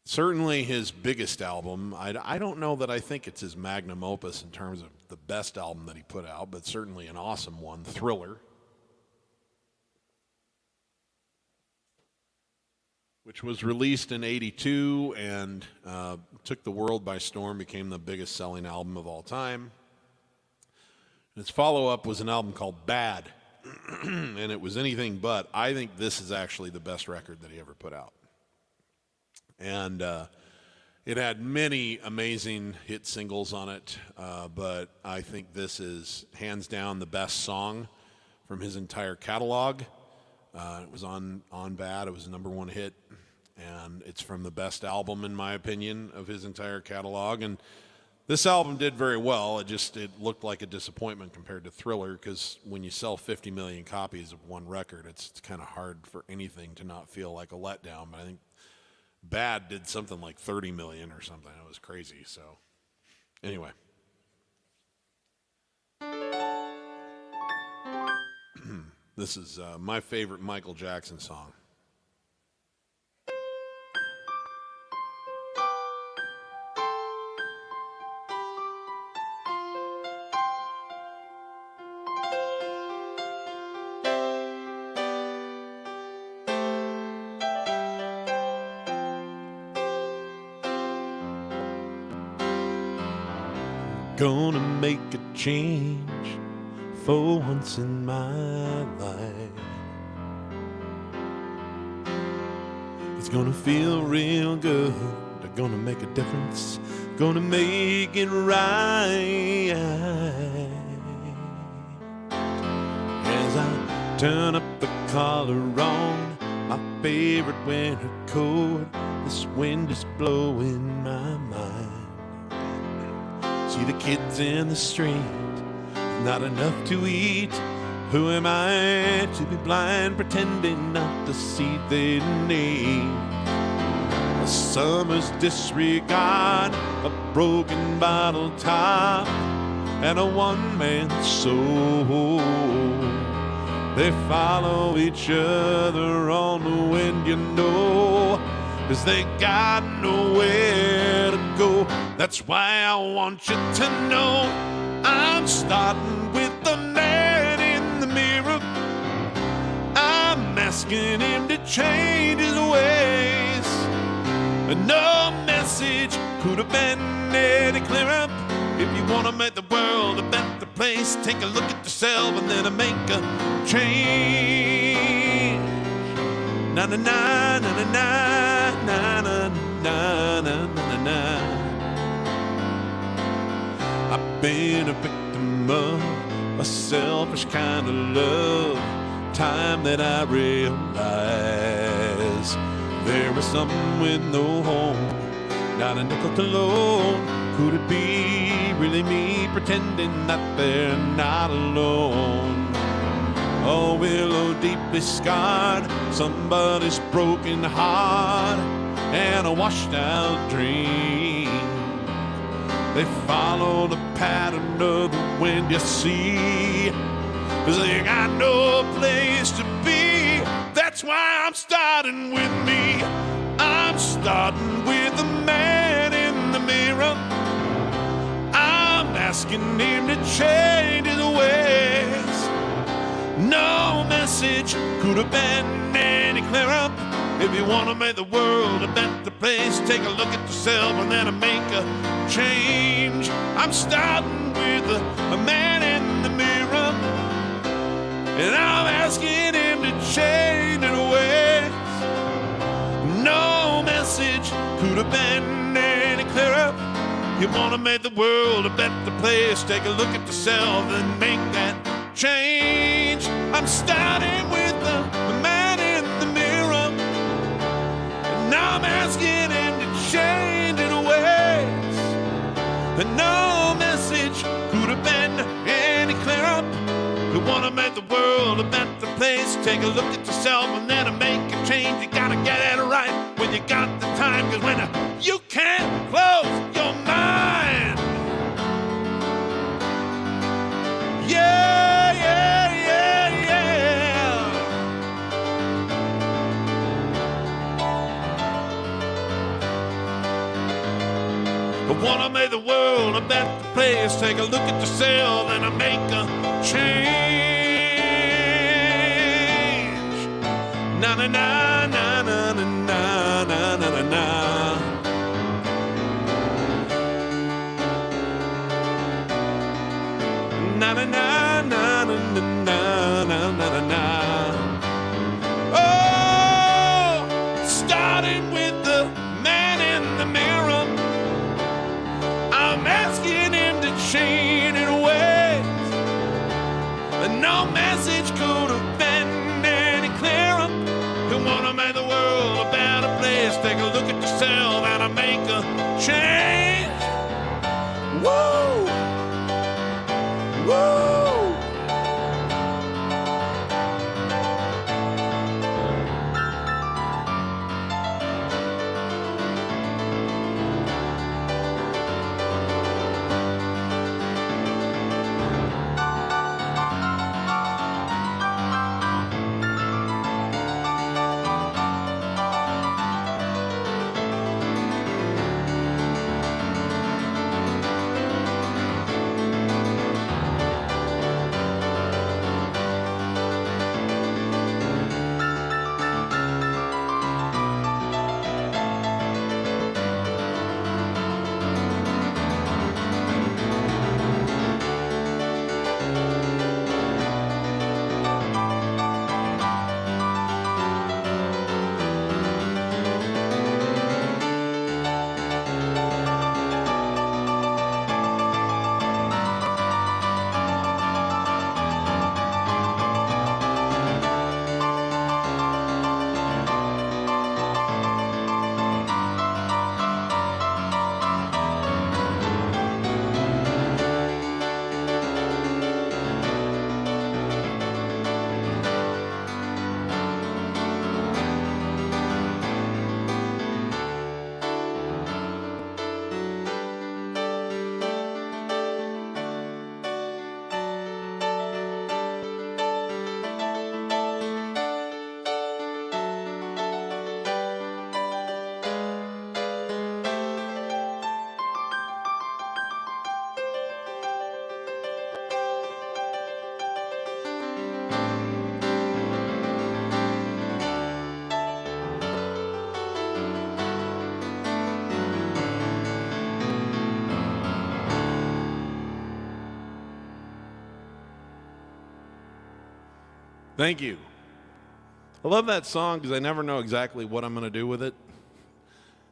A: certainly his biggest album. I don't know that I think it's his magnum opus in terms of the best album that he put out, but certainly an awesome one, Thriller. which was released in '82 and took the world by storm, became the biggest selling album of all time. And its follow-up was an album called Bad, and it was anything but. I think this is actually the best record that he ever put out. And it had many amazing hit singles on it, but I think this is hands down the best song from his entire catalog. It was on Bad. It was a #1 hit, and it's from the best album, in my opinion, of his entire catalog. And this album did very well. It looked like a disappointment compared to Thriller, because when you sell 50 million copies of one record, it's kind of hard for anything to not feel like a letdown. But I think Bad did something like 30 million or something. It was crazy. So anyway. This is my favorite Michael Jackson song. Gonna make a change for once in my life. It's gonna feel real good. They're gonna make a difference. Gonna make it right. As I turn up the collar on my favorite winter coat, this wind is blowing my mind. See the kids in the street, not enough to eat. Who am I to be blind, pretending not to see they need? A summer's disregard, a broken bottle top, and a one-man soul. They follow each other on the wind, you know, 'cause they got nowhere to go. That's why I want you to know I'm starting with the man in the mirror. I'm asking him to change his ways. No message could have been any clearer. If you want to make the world a better place, take a look at yourself and then make a change. Na na na na na na na na na na na. I've been a victim of a selfish kind of love. Time that I realize there is someone with no home, not a nickel to loan. Could it be really me pretending that they're not alone? A willow deeply scarred, somebody's broken heart, and a washed out dream. They follow the pattern of the wind, you see, 'cause they got no place to be. That's why I'm starting with me. I'm starting with the man in the mirror. I'm asking him to change his ways. No message could have been any clearer. If you want to make the world a better place, take a look at yourself and then make a change. I'm starting with a man in the mirror, and I'm asking him to change his ways. No message could have been any clearer. You want to make the world a better place, take a look at yourself and make that change. I'm starting with the man in the mirror, and I'm asking him to change his ways. And no message could have been any clearer. You want to make the world a better place, take a look at yourself and then make a change. You gotta get it right when you got the time, 'cause when you can't close your mind. Yeah, yeah, yeah, yeah. I wanna make the world a better place, take a look at yourself and make a change. Na na na na na na na. na na na na na. Oh, starting with the man in the mirror, I'm asking him to change it away. And no message could have been any clearer. You wanna make the world a better place, take a look at yourself and make a change. Woo! Woo! Thank you. I love that song because I never know exactly what I'm going to do with it.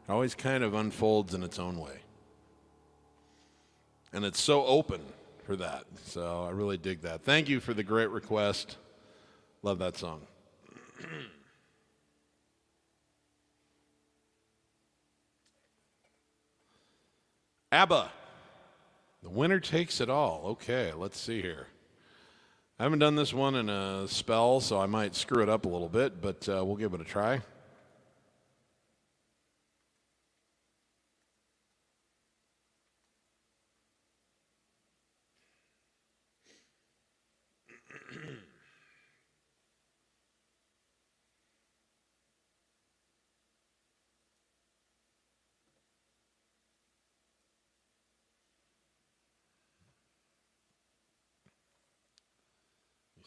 A: It always kind of unfolds in its own way. And it's so open for that. So I really dig that. Thank you for the great request. Love that song. ABBA. The winner takes it all. Okay, let's see here. I haven't done this one in a spell, so I might screw it up a little bit, but we'll give it a try.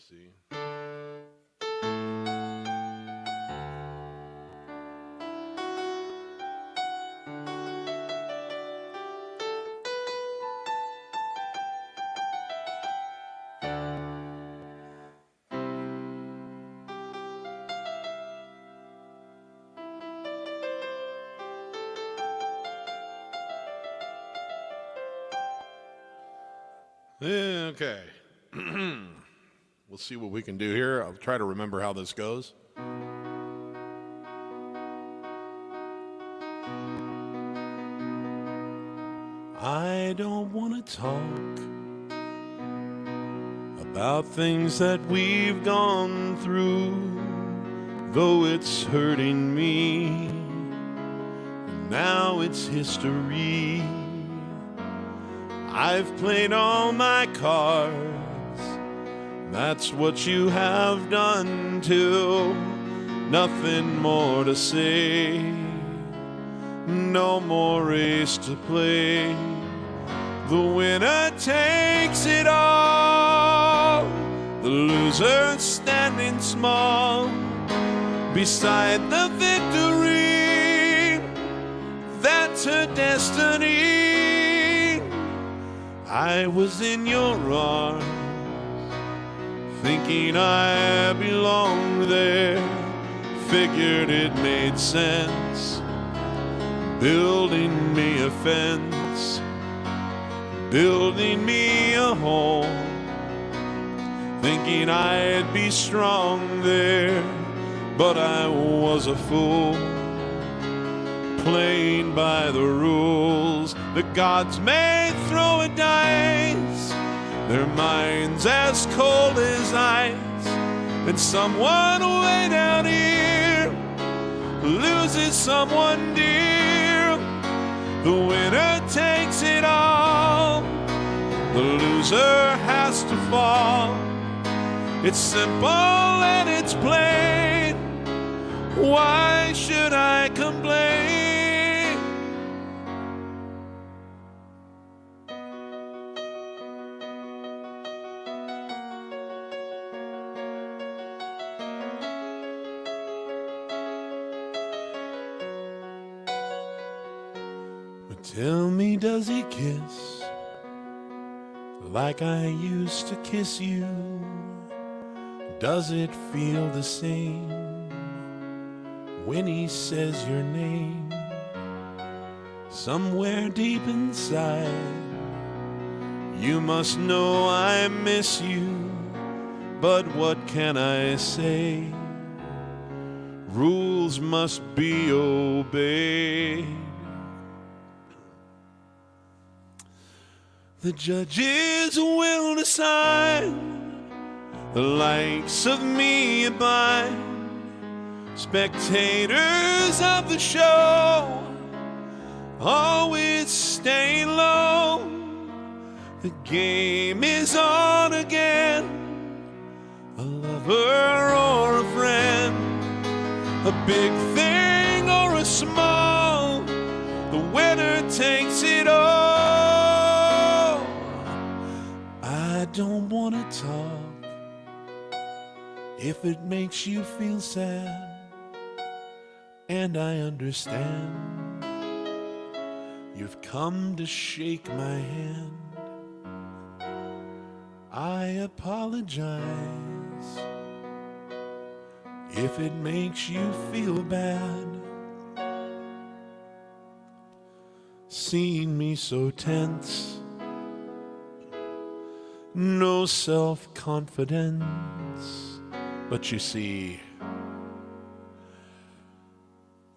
A: See. Okay. We'll see what we can do here. I'll try to remember how this goes. I don't want to talk about things that we've gone through, though it's hurting me, and now it's history. I've played all my cards. That's what you have done too. Nothing more to say. No more race to play. The winner takes it all. The loser standing small beside the victory. That's her destiny. I was in your arms, thinking I belonged there. Figured it made sense, building me a fence, building me a home, thinking I'd be strong there. But I was a fool, playing by the rules the gods may throw a dice. Their minds as cold as ice, and someone way down here loses someone dear. The winner takes it all, the loser has to fall. It's simple and it's plain. Why should I complain? But tell me, does he kiss like I used to kiss you? Does it feel the same when he says your name? Somewhere deep inside, you must know I miss you. But what can I say? Rules must be obeyed. The judges will decide the likes of me and mine. Spectators of the show always stay low. The game is on again. A lover or a friend, a big thing or a small, the winner takes it all. I don't want to talk if it makes you feel sad, and I understand you've come to shake my hand. I apologize if it makes you feel bad, seeing me so tense, no self-confidence. But you see,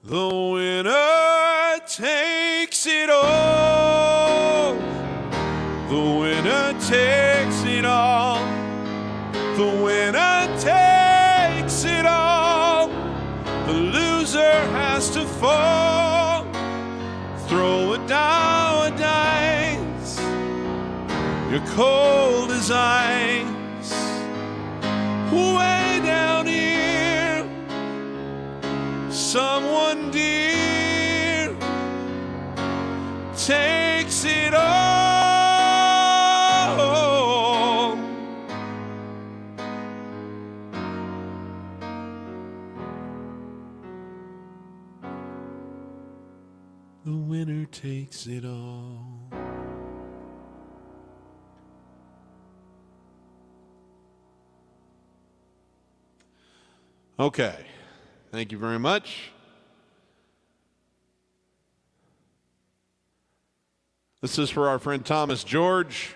A: the winner takes it all. The winner takes it all. The winner takes it all. The loser has to fall. Throw it down a dice. You're cold as ice. Way down here, someone dear takes it all. The winner takes it all. Okay, thank you very much. This is for our friend Thomas George,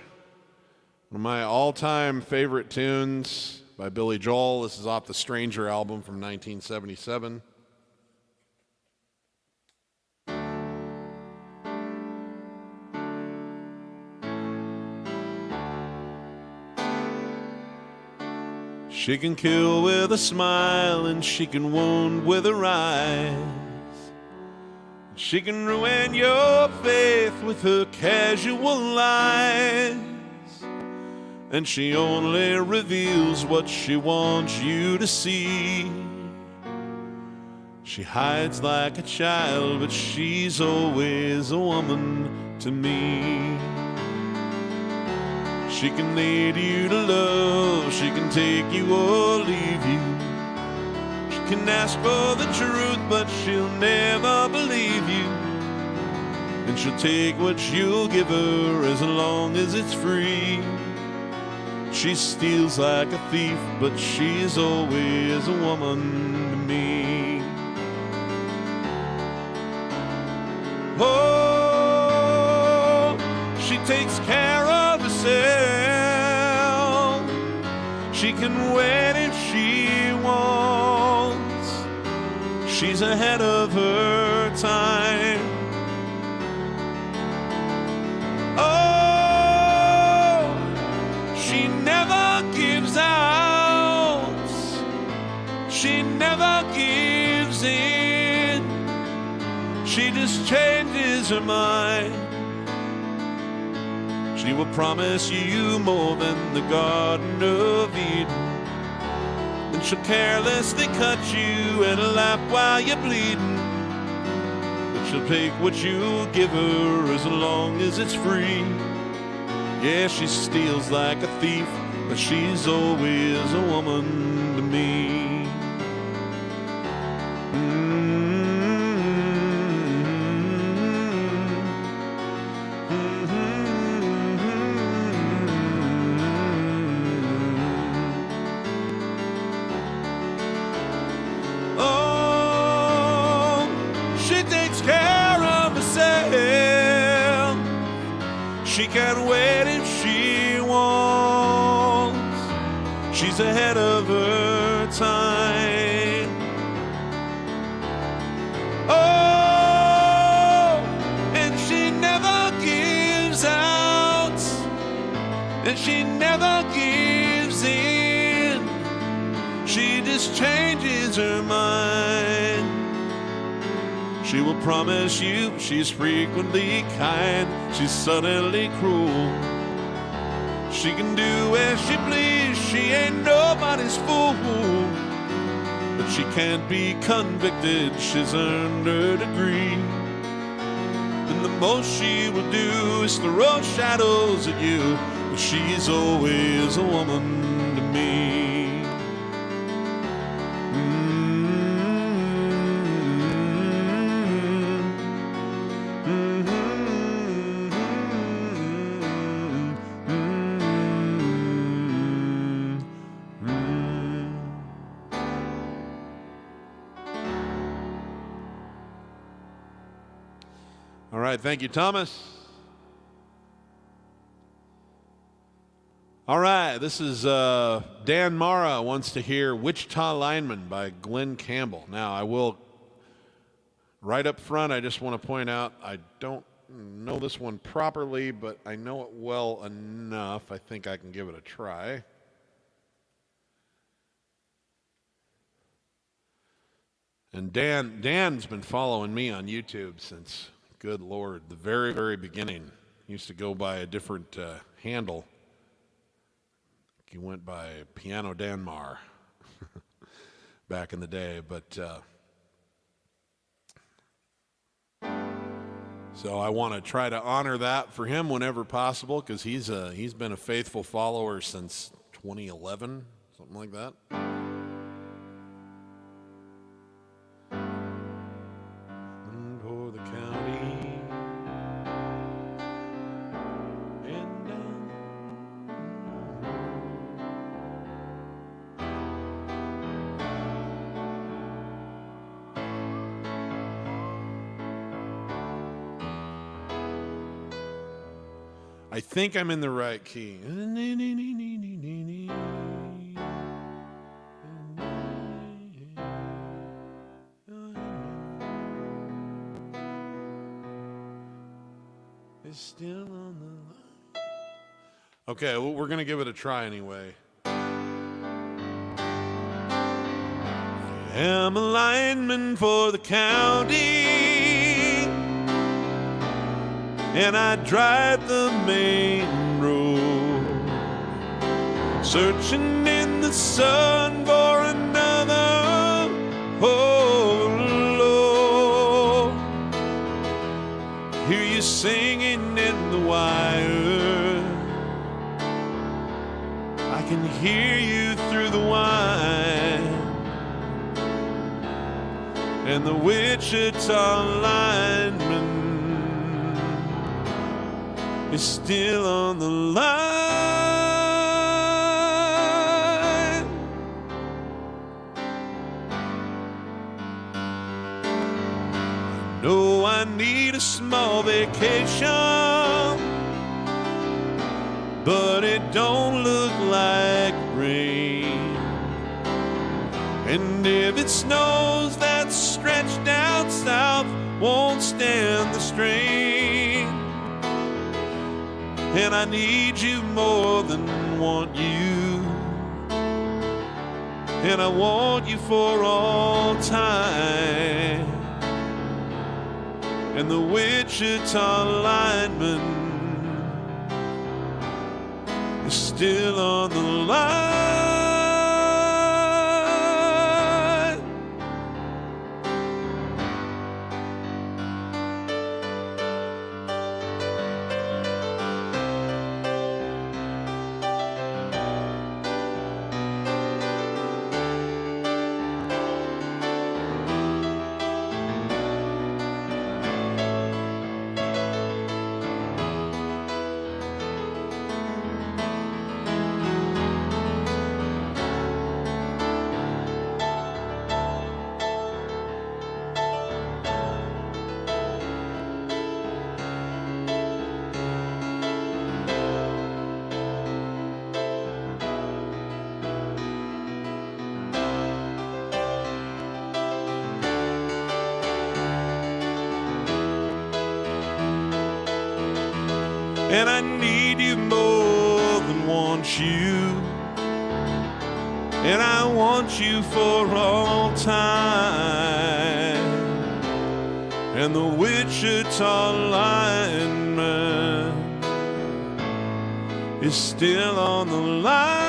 A: one of my all-time favorite tunes by Billy Joel. This is off the Stranger album from 1977. She can kill with a smile, and she can wound with her eyes. She can ruin your faith with her casual lies. And she only reveals what she wants you to see. She hides like a child, but she's always a woman to me. She can lead you to love, she can take you or leave you. She can ask for the truth, but she'll never believe you. And she'll take what you'll give her as long as it's free. She steals like a thief, but she's always a woman to me. Oh, she takes care of herself. She can wait if she wants. She's ahead of her time. Oh, she never gives out. She never gives in. She just changes her mind. She will promise you more than the Garden of Eden. And she'll carelessly cut you in a lap while you're bleeding. But she'll take what you give her as long as it's free. Yeah, she steals like a thief, but she's always a woman to me. She can't wait if she wants. She's ahead of her time. Oh, and she never gives out. And she never gives in. She just changes her mind. She will promise you she's frequently kind. She's suddenly cruel. She can do as she please. She ain't nobody's fool. But she can't be convicted. She's earned her degree. And the most she will do is throw shadows at you. But she's always a woman to me. All right, thank you, Thomas. All right, this is Dan Mara wants to hear Wichita Lineman by Glenn Campbell. Now, I will, right up front, I just want to point out, I don't know this one properly, but I know it well enough. I think I can give it a try. And Dan's been following me on YouTube since, good Lord, the very, very beginning. He used to go by a different handle. He went by Piano Danmar back in the day, but so I want to try to honor that for him whenever possible, because he's been a faithful follower since 2011, something like that. I think I'm in the right key. It's still on the line. Okay, well, we're going to give it a try anyway. I am a lineman for the county, and I drive the main road, searching in the sun for another. Oh Lord, hear you singing in the wire. I can hear you through the wine, and the Wichita lineman is still on the line. know I need a small vacation, but it don't look like rain. And if it snows, that stretch down south won't stand the strain. And I need you more than want you, and I want you for all time. And the Wichita Lineman is still on the line. And I need you more than want you, and I want you for all time. And the Wichita Lineman is still on the line.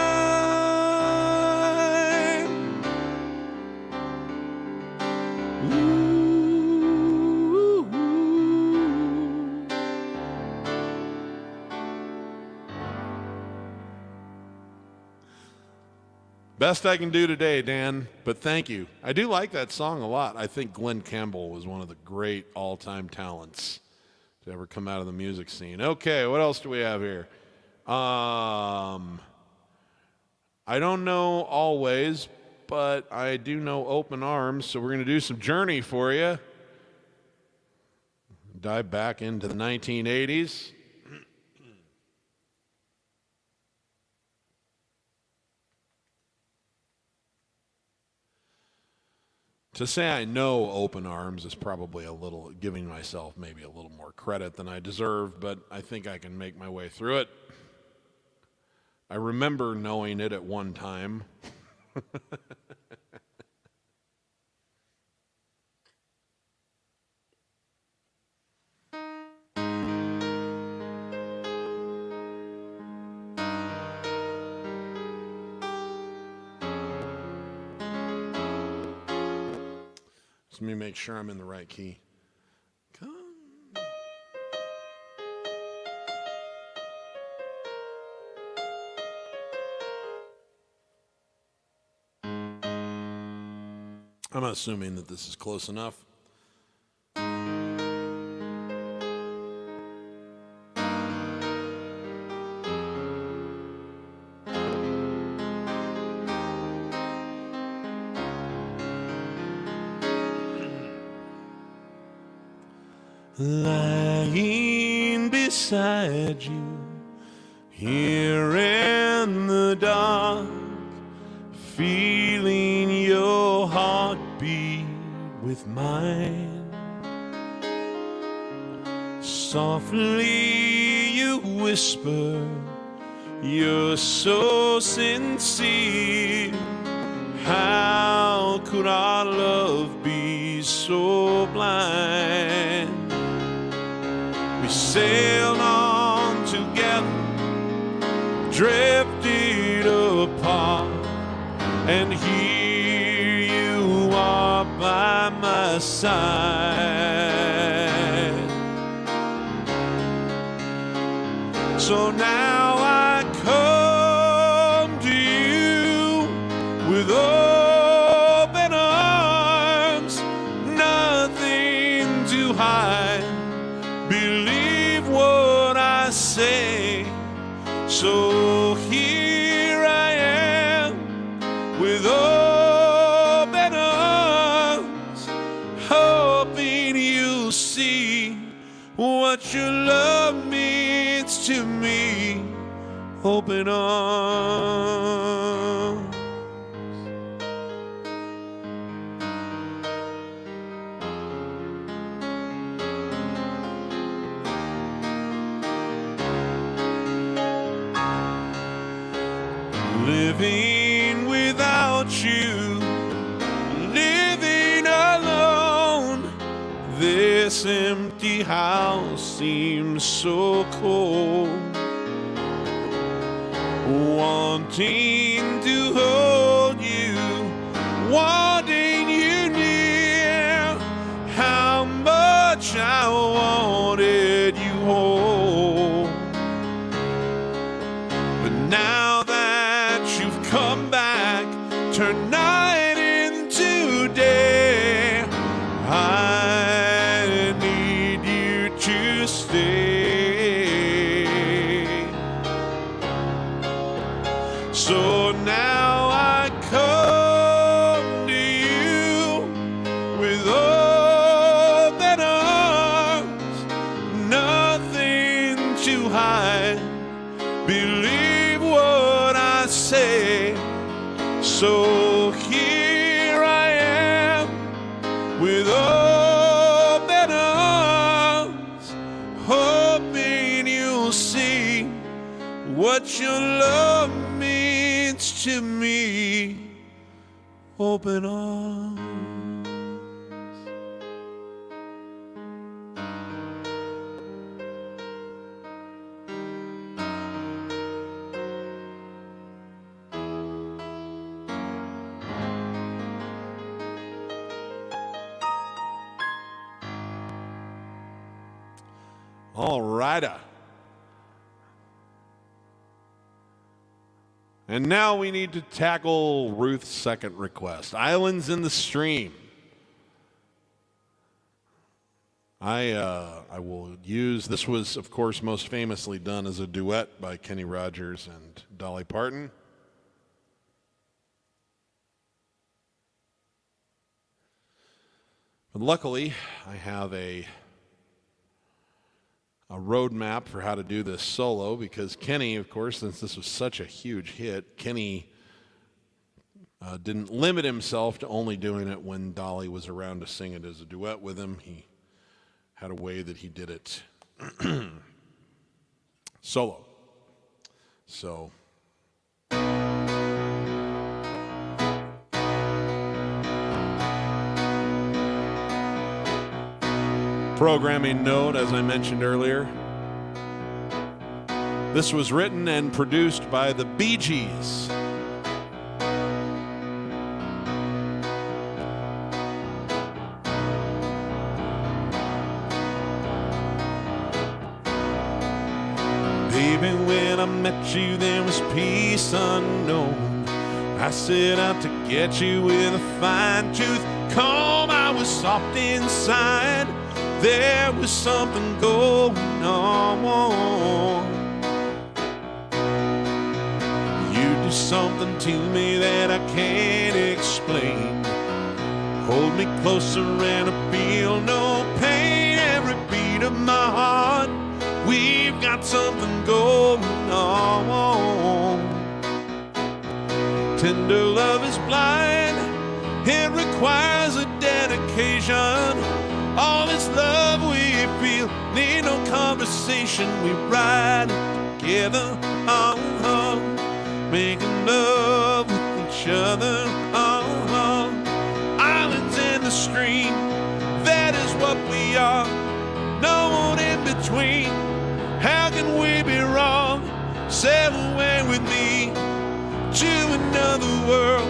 A: Best I can do today, Dan, but thank you. I do like that song a lot. I think Glenn Campbell was one of the great all-time talents to ever come out of the music scene. Okay, what else do we have here? I don't know always, but I do know Open Arms, so we're going to do some Journey for you. Dive back into the 1980s. To say I know Open Arms is probably a little, giving myself maybe a little more credit than I deserve, but I think I can make my way through it. I remember knowing it at one time. Let me make sure I'm in the right key. Come. I'm assuming that this is close enough. Lying beside you, here in the dark, feeling your heartbeat with mine. Softly you whisper, you're so sincere. How could our love be so blind? We sailed on together, drifted apart, and here you are by my side. So now I come to you with open arms, nothing to hide. Believe what I say. So here I am with open arms, hoping you'll what your love means to me. Open arms. Living without you, living alone. This empty house seems so cold. Wanting to hold you, wanting you near. How much I wanted you whole. But now that you've come back, turn night into day, I need you to stay. So now I come to you with open arms, nothing to hide. Believe what I say. So here I am with open arms, hoping you'll see what your love means to me. Open arms. All righty. And now we need to tackle Ruth's second request, Islands in the Stream. I will use, this was, of course, most famously done as a duet by Kenny Rogers and Dolly Parton. But luckily, I have a roadmap for how to do this solo, because Kenny, of course, since this was such a huge hit, Kenny didn't limit himself to only doing it when Dolly was around to sing it as a duet with him. He had a way that he did it solo. So programming note, as I mentioned earlier, this was written and produced by the Bee Gees. Baby, when I met you, there was peace unknown. I set out to get you with a fine-tooth comb. I was soft inside. There was something going on. You do something to me that I can't explain. Hold me closer and I feel no pain. Every beat of my heart, we've got something going on. Tender love is blind. It requires a dedication. All this love we feel, need no conversation. We ride together, making love with each other. Islands in the stream, that is what we are. No one in between. How can we be wrong? Sail away with me to another world,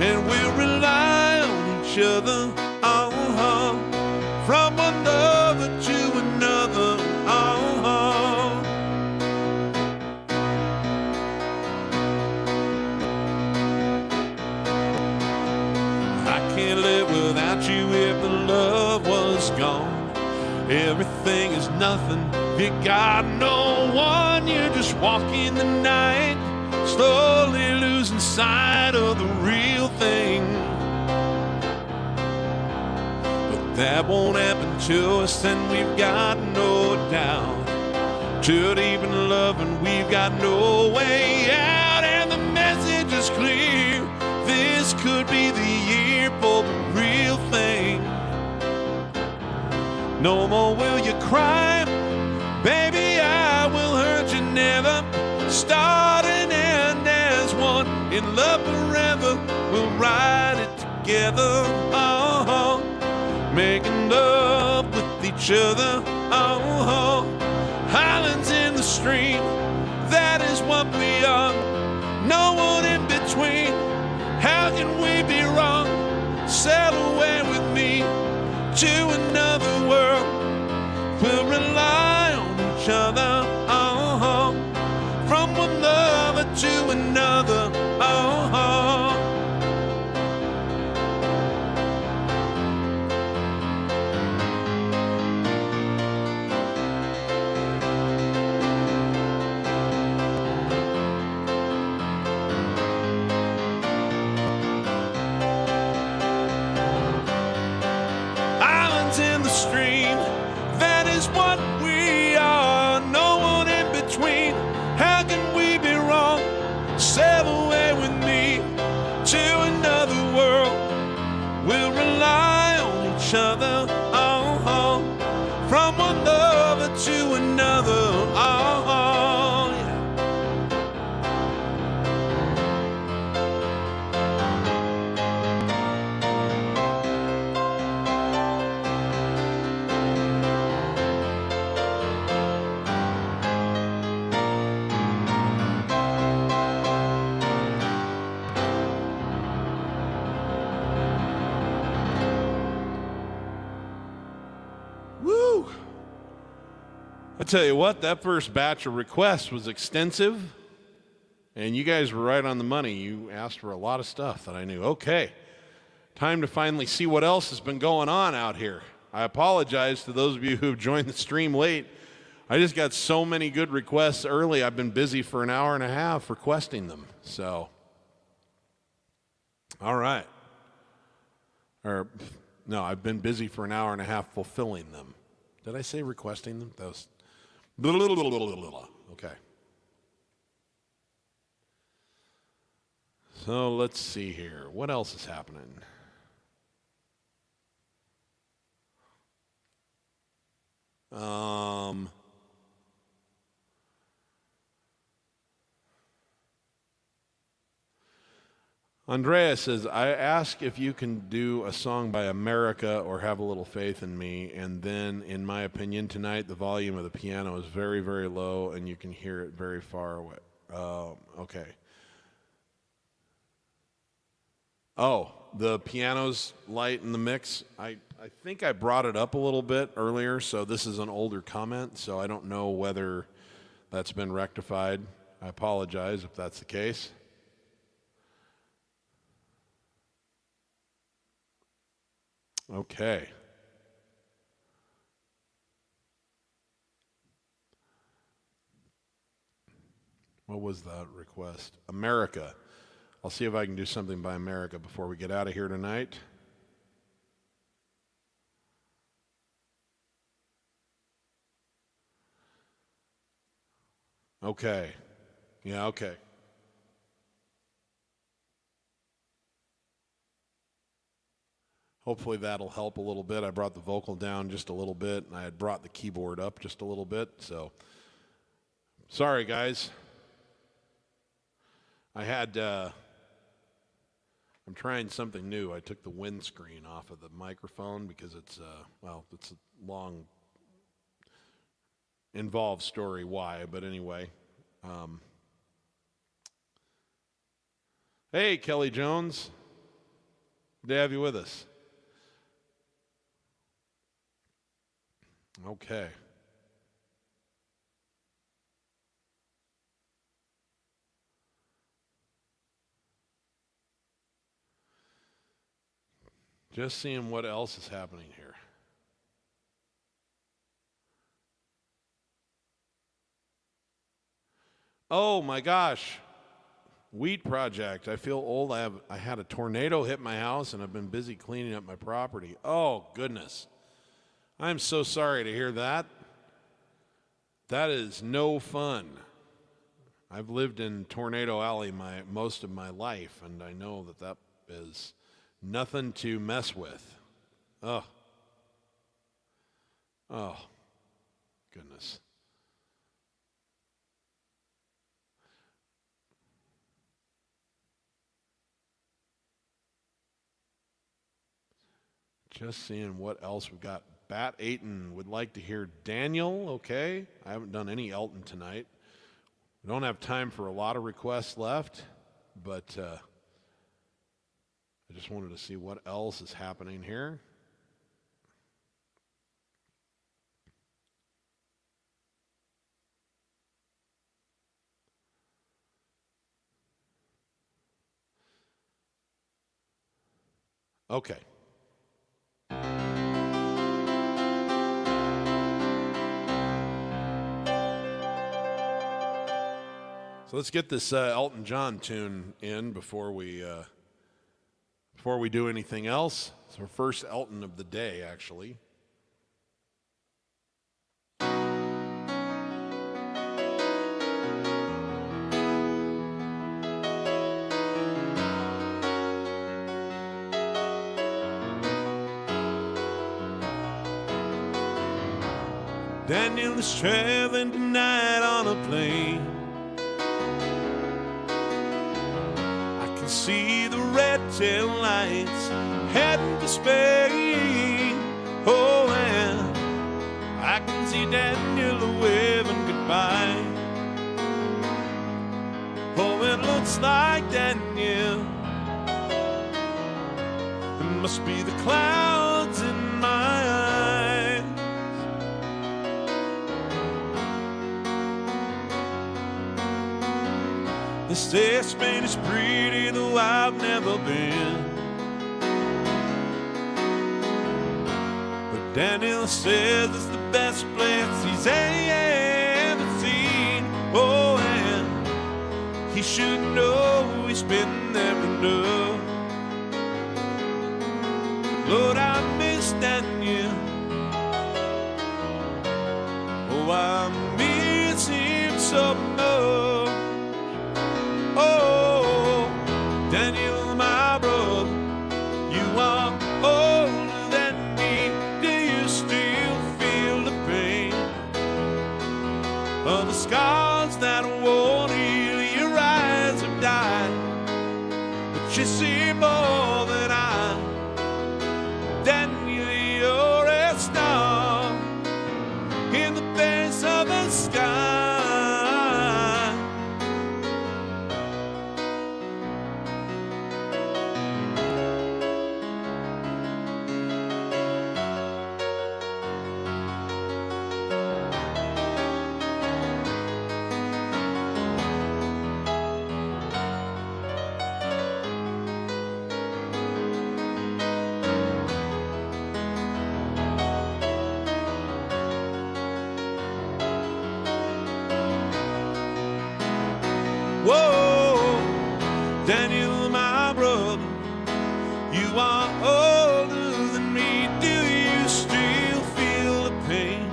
A: and we'll rely on each other. From one lover to another, I can't live without you if the love was gone. Everything is nothing if you got no one. You're just walking the night, slowly losing sight of the real thing. That won't happen to us, and we've got no down. Too deep in love and we've got no way out, and the message is clear. This could be the year for the real thing. No more will you cry, baby, I will hurt you never. Start and end as one, in love forever, we'll ride it together. Oh, making love with each other. Oh, islands in the stream, that is what we are. No one in between, how can we be wrong? Sail away with me to another world. We'll rely on each other. Oh, from one lover to another. Oh, islands in the stream, that is what we are. No one in between, how can we be wrong? Sail away with me to another world. We'll rely on each other. Oh, from one lover to another. Oh, yeah. Woo! I tell you what, that first batch of requests was extensive, and you guys were right on the money. You asked for a lot of stuff that I knew. Okay, time to finally see what else has been going on out here. I apologize to those of you who've joined the stream late. I just got so many good requests early. I've been busy for an hour and a half requesting them. So, all right. Or, no, I've been busy for an hour and a half fulfilling them. Did I say requesting them? That was okay. So let's see here. What else is happening? Andrea says, I ask if you can do a song by America or Have a Little Faith in Me, and then, in my opinion, tonight the volume of the piano is very, very low, and you can hear it very far away. Okay. Oh, the piano's light in the mix. I think I brought it up a little bit earlier, so this is an older comment, so I don't know whether that's been rectified. I apologize if that's the case. Okay. What was that request? America. I'll see if I can do something by America before we get out of here tonight. Okay. Yeah, okay. Hopefully that'll help a little bit. I brought the vocal down just a little bit, and I had brought the keyboard up just a little bit. So, sorry, guys. I'm trying something new. I took the windscreen off of the microphone because it's a long, involved story why, but anyway. Hey, Kelly Jones. Good to have you with us. Okay. Just seeing what else is happening here. Oh my gosh. Wheat project. I feel old. I had a tornado hit my house and I've been busy cleaning up my property. Oh goodness. I'm so sorry to hear that. That is no fun. I've lived in Tornado Alley most of my life, and I know that is nothing to mess with. Oh. Oh, goodness. Just seeing what else we've got. Bat Ayton would like to hear Daniel, okay. I haven't done any Elton tonight. We don't have time for a lot of requests left, but I just wanted to see what else is happening here. Okay. So let's get this Elton John tune in before we do anything else. It's our first Elton of the day, actually. Daniel is traveling tonight on a plane. See the red tail lights heading for Spain. Oh, and I can see Daniel waving goodbye. Oh, it looks like Daniel. It must be the clouds in my eyes. They say Spain is pretty, though I've never been. But Daniel says it's the best place he's ever seen. Oh, and he should know he's been there enough. Lord, I miss Daniel. Oh, I miss him so much. Oh, Daniel, my brother, you are older than me. Do you still feel the pain of the scars that won't heal? Your eyes have died, but you see more than I. Daniel, you're a star in the face of the sky. Whoa, Daniel, my brother, you are older than me. Do you still feel the pain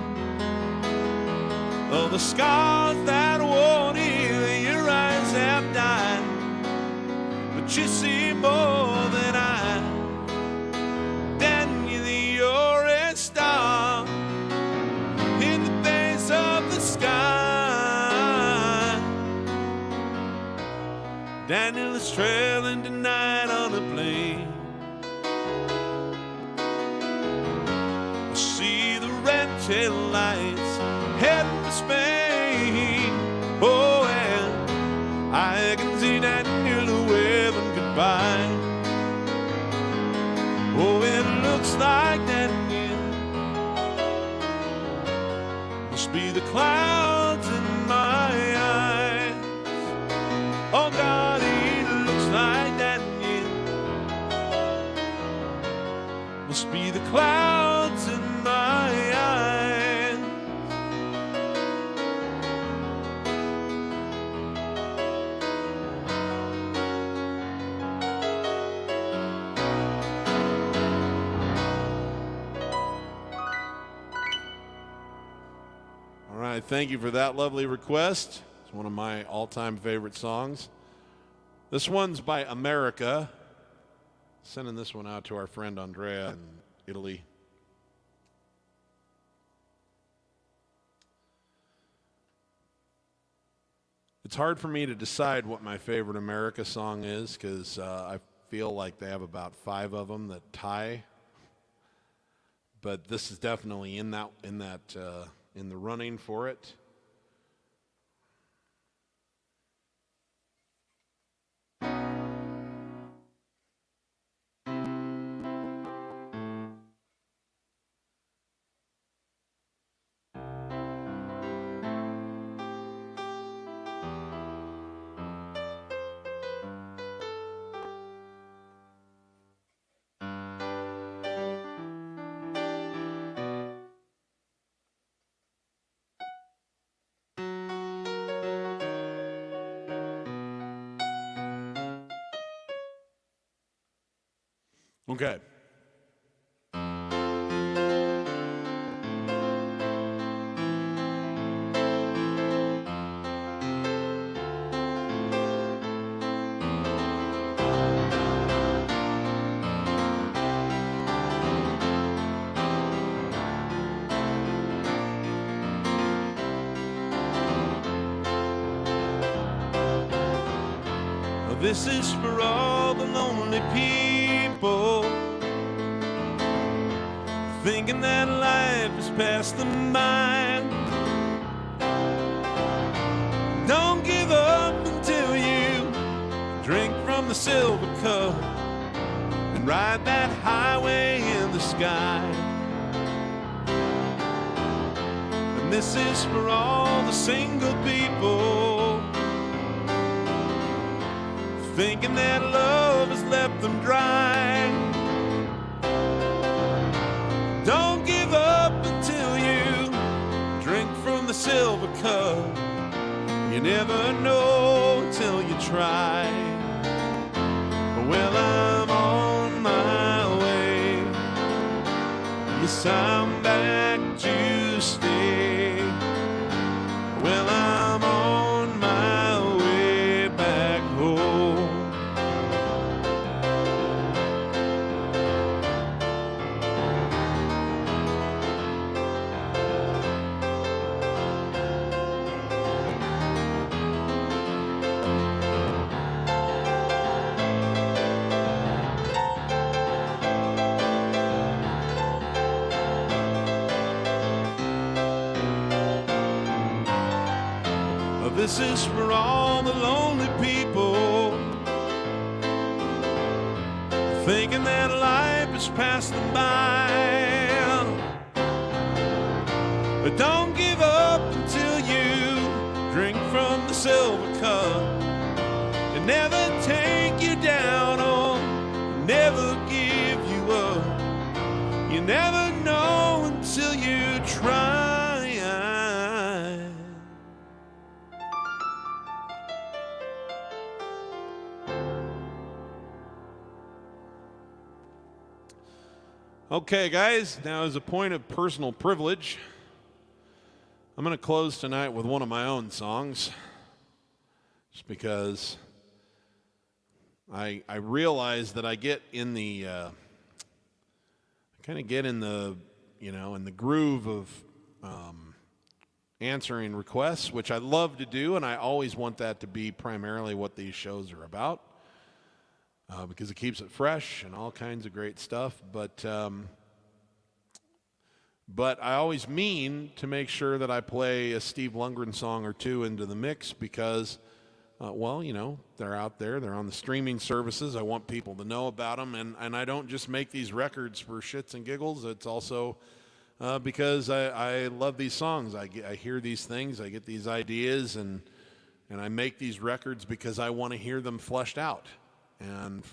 A: of the scars that won't heal? Your eyes have died, but you see more than I. Daniel, you're a star in the face of the sky. Daniel is traveling tonight on a plane. I see the red tail lights heading for Spain. Oh, and I can see Daniel waving goodbye. Oh, it looks like Daniel must be the clouds in my eyes. Oh, God, he looks like Daniel. Must be the clouds in my eyes. All right, thank you for that lovely request. It's one of my all-time favorite songs. This one's by America. Sending this one out to our friend Andrea in Italy. It's hard for me to decide what my favorite America song is because I feel like they have about 5 of them that tie. But this is definitely in the running for it. Okay. This is for all the lonely people thinking that life has passed them by. Don't give up until you drink from the silver cup and ride that highway in the sky. And this is for all the single people thinking that love has left them dry. Don't give up until you drink from the silver cup. You never know till you try. Well, I'm on my way. Yes, I'm back to stay. Well, I'm on my way back home. This is for all the lonely people thinking that life has passed them by. But don't give up until you drink from the silver cup. It never take you down or never give you up. You never know until you try. Okay, guys, now as a point of personal privilege, I'm going to close tonight with one of my own songs, just because I realize that I get in the, kind of get in the, in the groove of answering requests, which I love to do, and I always want that to be primarily what these shows are about. Because it keeps it fresh and all kinds of great stuff. But I always mean to make sure that I play a Steve Lungrin song or two into the mix because, they're out there. They're on the streaming services. I want people to know about them. And I don't just make these records for shits and giggles. It's also because I love these songs. I hear these things. I get these ideas. And I make these records because I want to hear them fleshed out. And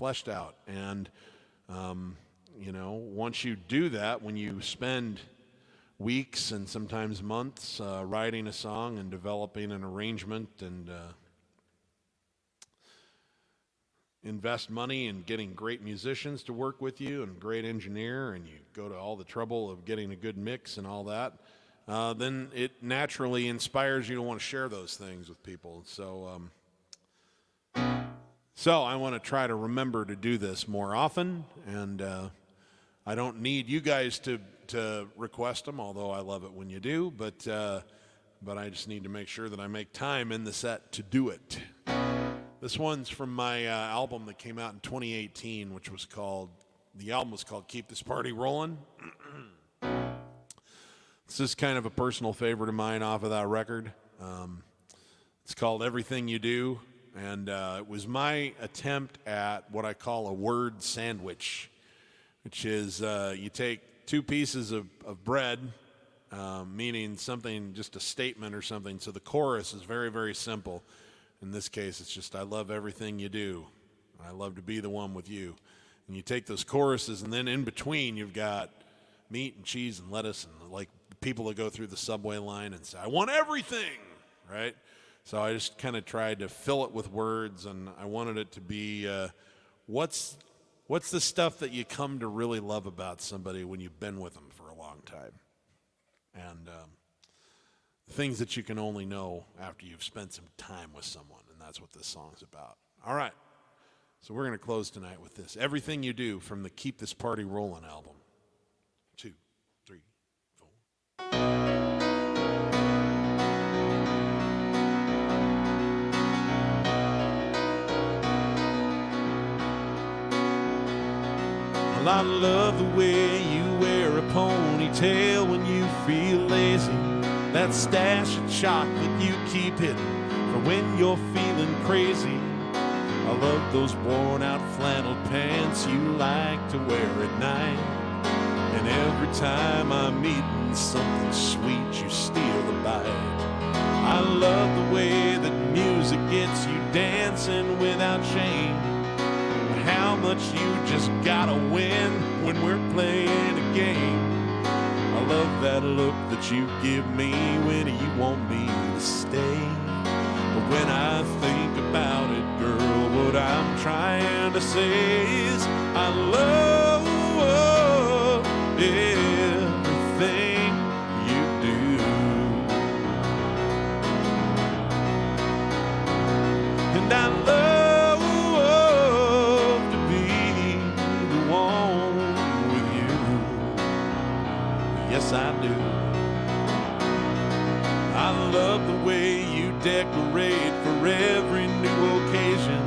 A: once you do that, when you spend weeks and sometimes months writing a song and developing an arrangement and invest money in getting great musicians to work with you and great engineer, and you go to all the trouble of getting a good mix and all that,
B: then it naturally inspires you to want to share those things with people. So I want to try to remember to do this more often, and I don't need you guys to request them, although I love it when you do, but I just need to make sure that I make time in the set to do it. This one's from my album that came out in 2018, the album was called Keep This Party Rollin'. This is kind of a personal favorite of mine off of that record. It's called Everything You Do, and it was my attempt at what I call a word sandwich, which is you take two pieces of bread, meaning something, just a statement or something. So the chorus is very, very simple. In this case, it's just, I love everything you do. I love to be the one with you. And you take those choruses, and then in between, you've got meat and cheese and lettuce, and like people that go through the subway line and say, I want everything, right? So I just kind of tried to fill it with words, and I wanted it to be, what's the stuff that you come to really love about somebody when you've been with them for a long time? And things that you can only know after you've spent some time with someone, and that's what this song's about. All right, so we're going to close tonight with this. Everything You Do from the Keep This Party Rollin' album. 2, 3, 4. Well, I love the way you wear a ponytail when you feel lazy. That stash of chocolate you keep hidden for when you're feeling crazy. I love those worn out flannel pants you like to wear at night. And every time I'm eating something sweet, you steal a bite. I love the way that music gets you dancing without shame. How much you just gotta win when we're playing a game. I love that look that you give me when you want me to stay. But when I think about it, girl, what I'm trying to say is I love everything you do. And I love to be the one with you. Yes, I do. I love the way you decorate for every new occasion,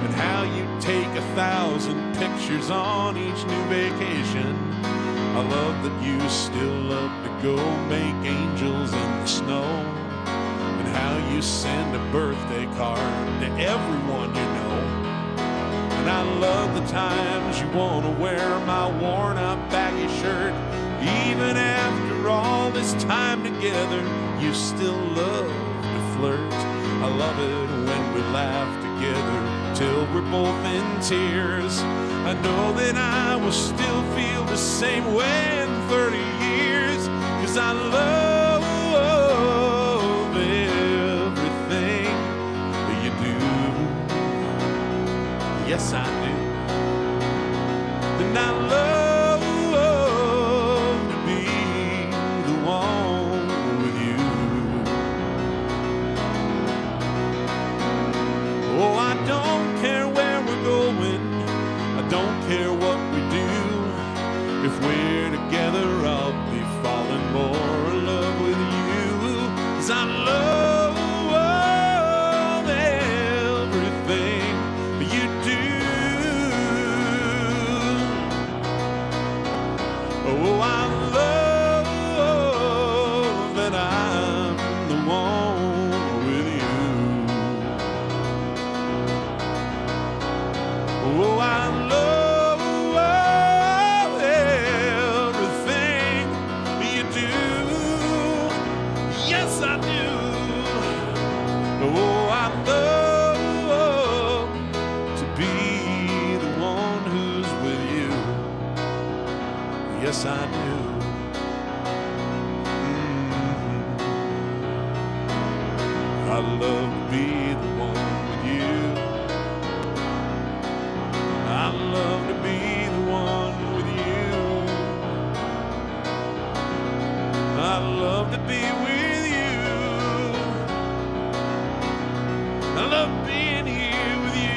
B: and how you take 1,000 pictures on each new vacation. I love that you still love to go make angels in the snow, and how you send a birthday card to everyone you know. And I love the times you want to wear my worn out baggy shirt. Even after all this time together, you still love to flirt. I love it when we laugh together till we're both in tears. I know that I will still feel the same way in 30 years, 'cause I love everything that you do. Yes, I do. And I love to be the one with you. Oh, I don't care where we're going, I don't care what we do. If we're together, I'll be falling more in love with you. 'Cause I love everything you do. Oh, I love that I'm the one with you. Oh, I love everything you do. Yes, I do. Oh, I love to be the one who's with you. Yes, I do. I love to be the one with you. I love to be the one with you. I love
A: to be with you. I love being here with you.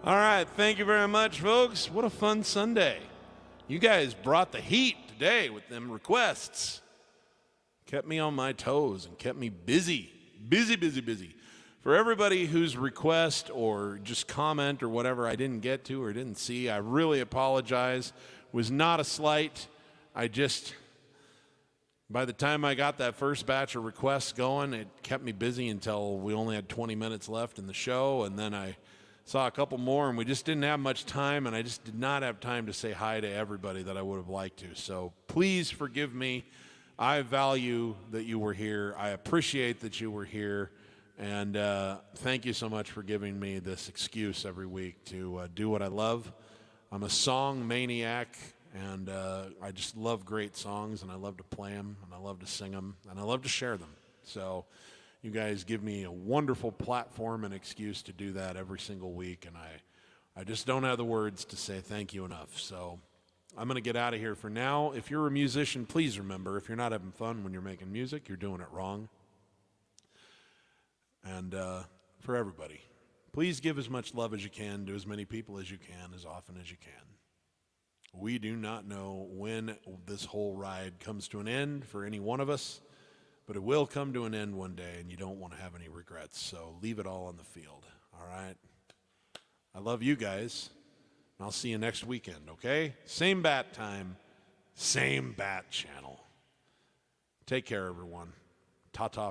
A: All right, thank you very much, folks. What a fun Sunday. You guys brought the heat today with them requests. Kept me on my toes and kept me busy. Busy. For everybody whose request or just comment or whatever I didn't get to or didn't see, I really apologize. It was not a slight. By the time I got that first batch of requests going, it kept me busy until we only had 20 minutes left in the show, and then I saw a couple more, and we just didn't have much time, and I just did not have time to say hi to everybody that I would have liked to. So please forgive me. I value that you were here. I appreciate that you were here, and thank you so much for giving me this excuse every week to do what I love. I'm a song maniac, and I just love great songs, and I love to play them, and I love to sing them, and I love to share them. So you guys give me a wonderful platform and excuse to do that every single week, and I just don't have the words to say thank you enough. So I'm going to get out of here for now. If you're a musician, please remember, if you're not having fun when you're making music, you're doing it wrong. And for everybody, please give as much love as you can to as many people as you can, as often as you can. We do not know when this whole ride comes to an end for any one of us, but it will come to an end one day, and you don't want to have any regrets. So leave it all on the field, all right? I love you guys, and I'll see you next weekend, okay? Same bat time, same bat channel. Take care, everyone. Ta-ta.